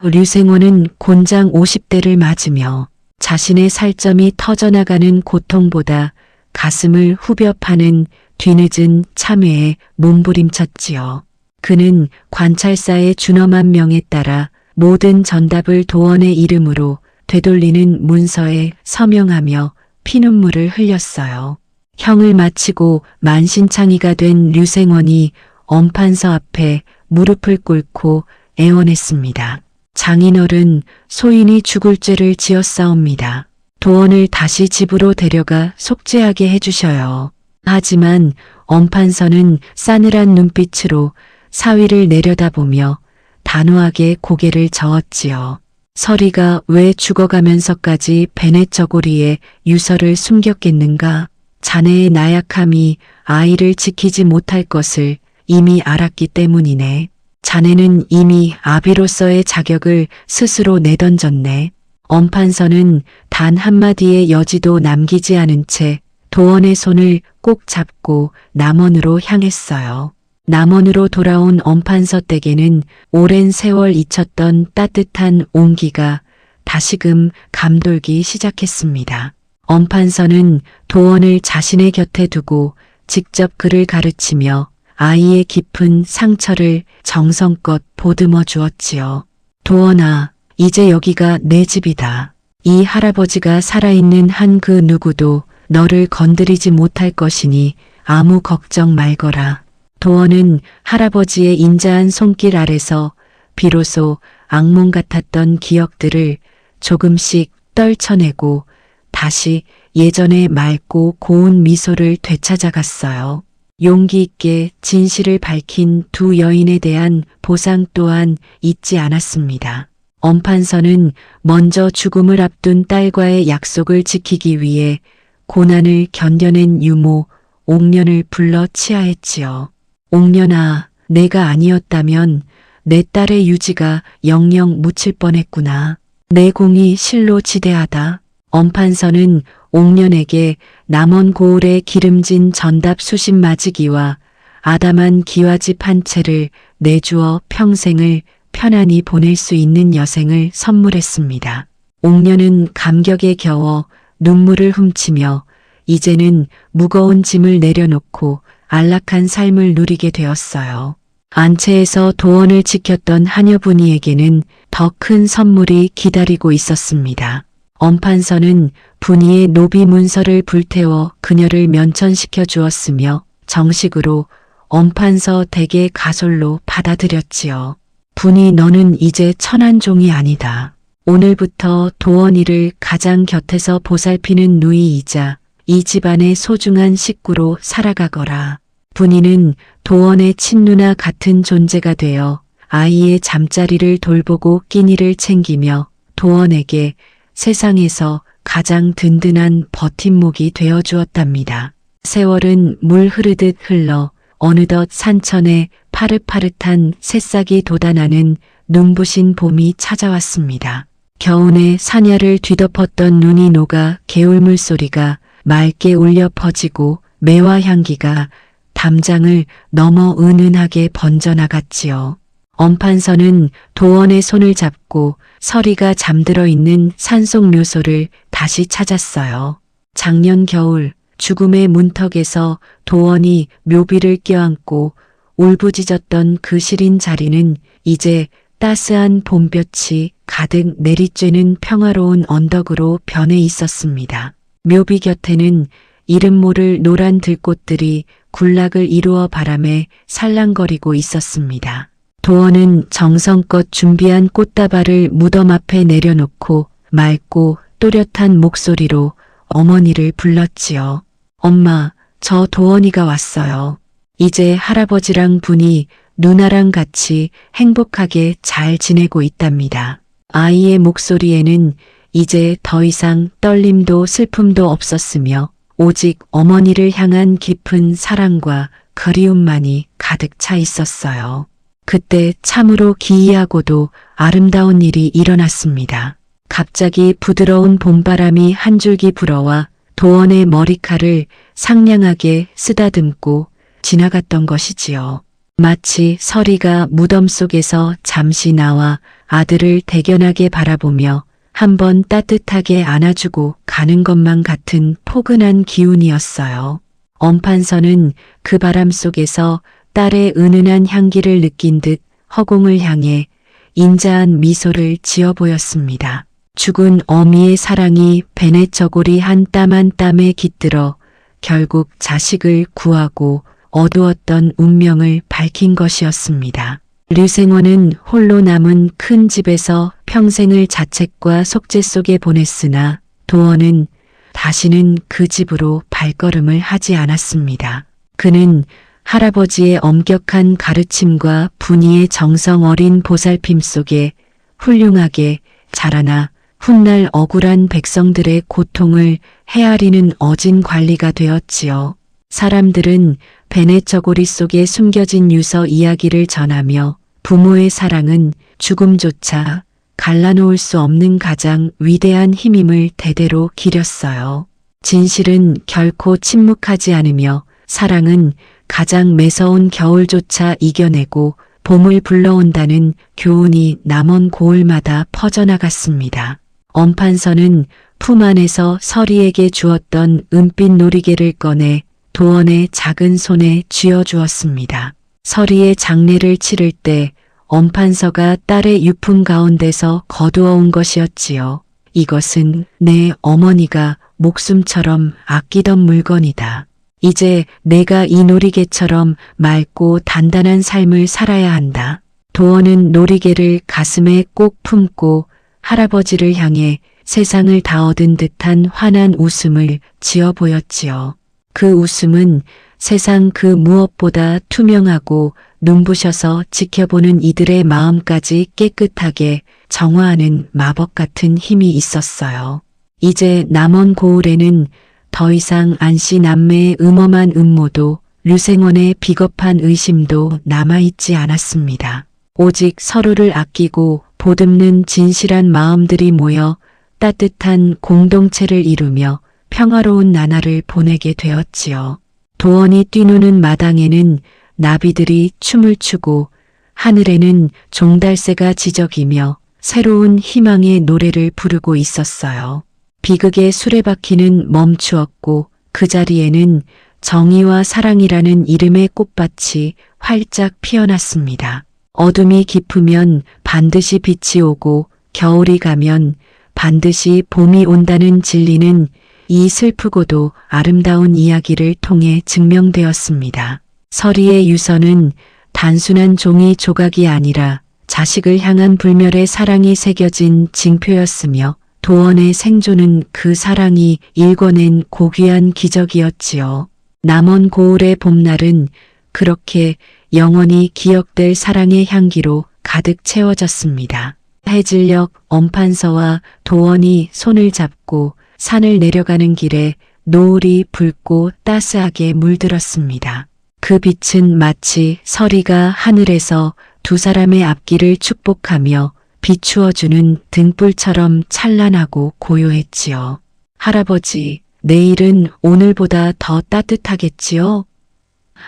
류생원은 곤장 50대를 맞으며 자신의 살점이 터져나가는 고통보다 가슴을 후벼 파는 뒤늦은 참회에 몸부림쳤지요. 그는 관찰사의 준엄한 명에 따라 모든 전답을 도원의 이름으로 되돌리는 문서에 서명하며 피눈물을 흘렸어요. 형을 마치고 만신창이가 된 류생원이 엄판서 앞에 무릎을 꿇고 애원했습니다. 장인어른, 소인이 죽을 죄를 지었사옵니다. 도원을 다시 집으로 데려가 속죄하게 해주셔요. 하지만 엄판서는 싸늘한 눈빛으로 사위를 내려다보며 단호하게 고개를 저었지요. 서리가 왜 죽어가면서까지 베넷 저고리에 유서를 숨겼겠는가? 자네의 나약함이 아이를 지키지 못할 것을 이미 알았기 때문이네. 자네는 이미 아비로서의 자격을 스스로 내던졌네. 엄판서는 단 한마디의 여지도 남기지 않은 채 도원의 손을 꼭 잡고 남원으로 향했어요. 남원으로 돌아온 엄판서 댁에는 오랜 세월 잊혔던 따뜻한 온기가 다시금 감돌기 시작했습니다. 엄판서는 도원을 자신의 곁에 두고 직접 그를 가르치며 아이의 깊은 상처를 정성껏 보듬어 주었지요. 도원아, 이제 여기가 내 집이다. 이 할아버지가 살아있는 한 그 누구도 너를 건드리지 못할 것이니 아무 걱정 말거라. 도원은 할아버지의 인자한 손길 아래서 비로소 악몽 같았던 기억들을 조금씩 떨쳐내고 다시 예전의 맑고 고운 미소를 되찾아갔어요. 용기 있게 진실을 밝힌 두 여인에 대한 보상 또한 잊지 않았습니다. 엄판서는 먼저 죽음을 앞둔 딸과의 약속을 지키기 위해 고난을 견뎌낸 유모 옥년을 불러 치하했지요. 옥년아, 내가 아니었다면 내 딸의 유지가 영영 묻힐 뻔했구나. 내 공이 실로 지대하다. 엄판서는 옥년에게 남원 고을의 기름진 전답 수십 맞이기와 아담한 기와집 한 채를 내주어 평생을 편안히 보낼 수 있는 여생을 선물했습니다. 옥년은 감격에 겨워 눈물을 훔치며 이제는 무거운 짐을 내려놓고 안락한 삶을 누리게 되었어요. 안채에서 도원을 지켰던 하녀분이에게는 더 큰 선물이 기다리고 있었습니다. 엄판서는 분이의 노비 문서를 불태워 그녀를 면천시켜 주었으며 정식으로 엄판서 댁의 가솔로 받아들였지요. 분이 너는 이제 천한 종이 아니다. 오늘부터 도원이를 가장 곁에서 보살피는 누이이자 이 집안의 소중한 식구로 살아가거라. 분이는 도원의 친누나 같은 존재가 되어 아이의 잠자리를 돌보고 끼니를 챙기며 도원에게 세상에서 가장 든든한 버팀목이 되어 주었답니다. 세월은 물 흐르듯 흘러 어느덧 산천에 파릇파릇한 새싹이 돋아나는 눈부신 봄이 찾아왔습니다. 겨우내 사냐를 뒤덮었던 눈이 녹아 개울물 소리가 맑게 울려 퍼지고 매화 향기가 담장을 넘어 은은하게 번져나갔지요. 엄판서는 도원의 손을 잡고 서리가 잠들어 있는 산속 묘소를 다시 찾았어요. 작년 겨울 죽음의 문턱에서 도원이 묘비를 껴안고 울부짖었던 그 시린 자리는 이제 따스한 봄볕이 가득 내리쬐는 평화로운 언덕으로 변해 있었습니다. 묘비 곁에는 이름 모를 노란 들꽃들이 군락을 이루어 바람에 살랑거리고 있었습니다. 도원은 정성껏 준비한 꽃다발을 무덤 앞에 내려놓고 맑고 또렷한 목소리로 어머니를 불렀지요. 엄마, 저 도원이가 왔어요. 이제 할아버지랑 분이 누나랑 같이 행복하게 잘 지내고 있답니다. 아이의 목소리에는 이제 더 이상 떨림도 슬픔도 없었으며 오직 어머니를 향한 깊은 사랑과 그리움만이 가득 차 있었어요. 그때 참으로 기이하고도 아름다운 일이 일어났습니다. 갑자기 부드러운 봄바람이 한 줄기 불어와 도원의 머리칼을 상냥하게 쓰다듬고 지나갔던 것이지요. 마치 서리가 무덤 속에서 잠시 나와 아들을 대견하게 바라보며 한번 따뜻하게 안아주고 가는 것만 같은 포근한 기운이었어요. 엄판서는 그 바람 속에서 딸의 은은한 향기를 느낀 듯 허공을 향해 인자한 미소를 지어 보였습니다. 죽은 어미의 사랑이 베네 저고리 한 땀 한 땀에 깃들어 결국 자식을 구하고 어두웠던 운명을 밝힌 것이었습니다. 류생원은 홀로 남은 큰 집에서 평생을 자책과 속죄 속에 보냈으나 도원은 다시는 그 집으로 발걸음을 하지 않았습니다. 그는 할아버지의 엄격한 가르침과 분이의 정성 어린 보살핌 속에 훌륭하게 자라나 훗날 억울한 백성들의 고통을 헤아리는 어진 관리가 되었지요. 사람들은 베네 저고리 속에 숨겨진 유서 이야기를 전하며 부모의 사랑은 죽음조차 갈라놓을 수 없는 가장 위대한 힘임을 대대로 기렸어요. 진실은 결코 침묵하지 않으며 사랑은 가장 매서운 겨울조차 이겨내고 봄을 불러온다는 교훈이 남원 고을마다 퍼져나갔습니다. 엄판서는 품 안에서 서리에게 주었던 은빛 놀이개를 꺼내 도원의 작은 손에 쥐어주었습니다. 서리의 장례를 치를 때 엄판서가 딸의 유품 가운데서 거두어온 것이었지요. 이것은 내 어머니가 목숨처럼 아끼던 물건이다. 이제 내가 이 놀이개처럼 맑고 단단한 삶을 살아야 한다. 도원은 놀이개를 가슴에 꼭 품고 할아버지를 향해 세상을 다 얻은 듯한 환한 웃음을 지어 보였지요. 그 웃음은 세상 그 무엇보다 투명하고 눈부셔서 지켜보는 이들의 마음까지 깨끗하게 정화하는 마법 같은 힘이 있었어요. 이제 남원 고을에는 더 이상 안씨 남매의 음험한 음모도 류생원의 비겁한 의심도 남아있지 않았습니다. 오직 서로를 아끼고 보듬는 진실한 마음들이 모여 따뜻한 공동체를 이루며 평화로운 나날을 보내게 되었지요. 도원이 뛰노는 마당에는 나비들이 춤을 추고 하늘에는 종달새가 지저귀며 새로운 희망의 노래를 부르고 있었어요. 비극의 수레바퀴는 멈추었고 그 자리에는 정의와 사랑이라는 이름의 꽃밭이 활짝 피어났습니다. 어둠이 깊으면 반드시 빛이 오고 겨울이 가면 반드시 봄이 온다는 진리는 이 슬프고도 아름다운 이야기를 통해 증명되었습니다. 서리의 유서는 단순한 종이 조각이 아니라 자식을 향한 불멸의 사랑이 새겨진 징표였으며 도원의 생존은 그 사랑이 일궈낸 고귀한 기적이었지요. 남원 고을의 봄날은 그렇게 영원히 기억될 사랑의 향기로 가득 채워졌습니다. 해질녘 엄판서와 도원이 손을 잡고 산을 내려가는 길에 노을이 붉고 따스하게 물들었습니다. 그 빛은 마치 서리가 하늘에서 두 사람의 앞길을 축복하며 비추어주는 등불처럼 찬란하고 고요했지요. 할아버지, 내일은 오늘보다 더 따뜻하겠지요?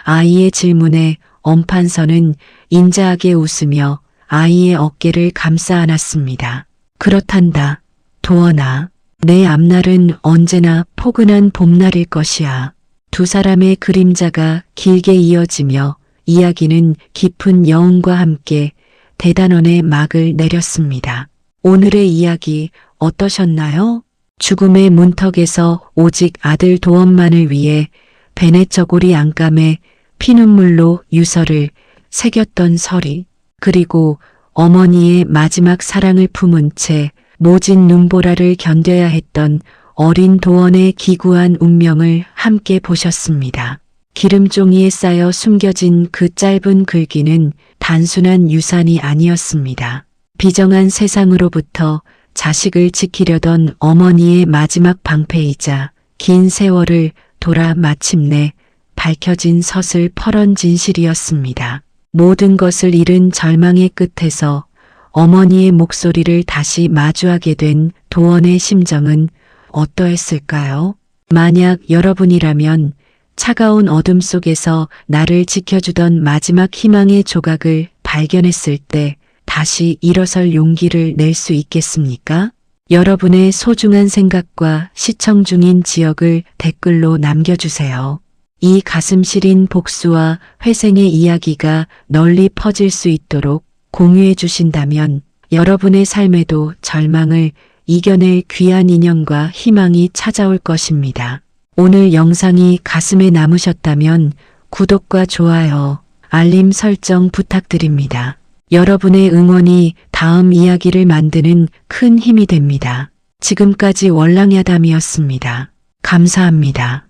아이의 질문에 엄판서는 인자하게 웃으며 아이의 어깨를 감싸 안았습니다. 그렇단다. 도원아, 내 앞날은 언제나 포근한 봄날일 것이야. 두 사람의 그림자가 길게 이어지며 이야기는 깊은 여운과 함께 대단원의 막을 내렸습니다. 오늘의 이야기 어떠셨나요? 죽음의 문턱에서 오직 아들 도원만을 위해 베네저고리 안감에 피눈물로 유서를 새겼던 설이, 그리고 어머니의 마지막 사랑을 품은 채 모진 눈보라를 견뎌야 했던 어린 도원의 기구한 운명을 함께 보셨습니다. 기름종이에 쌓여 숨겨진 그 짧은 글귀는 단순한 유산이 아니었습니다. 비정한 세상으로부터 자식을 지키려던 어머니의 마지막 방패이자 긴 세월을 돌아 마침내 밝혀진 서슬 퍼런 진실이었습니다. 모든 것을 잃은 절망의 끝에서 어머니의 목소리를 다시 마주하게 된 도원의 심정은 어떠했을까요? 만약 여러분이라면 차가운 어둠 속에서 나를 지켜주던 마지막 희망의 조각을 발견했을 때 다시 일어설 용기를 낼 수 있겠습니까? 여러분의 소중한 생각과 시청 중인 지역을 댓글로 남겨주세요. 이 가슴 시린 복수와 회생의 이야기가 널리 퍼질 수 있도록 공유해 주신다면 여러분의 삶에도 절망을 이겨낼 귀한 인연과 희망이 찾아올 것입니다. 오늘 영상이 가슴에 남으셨다면 구독과 좋아요, 알림 설정 부탁드립니다. 여러분의 응원이 다음 이야기를 만드는 큰 힘이 됩니다. 지금까지 월랑야담이었습니다. 감사합니다.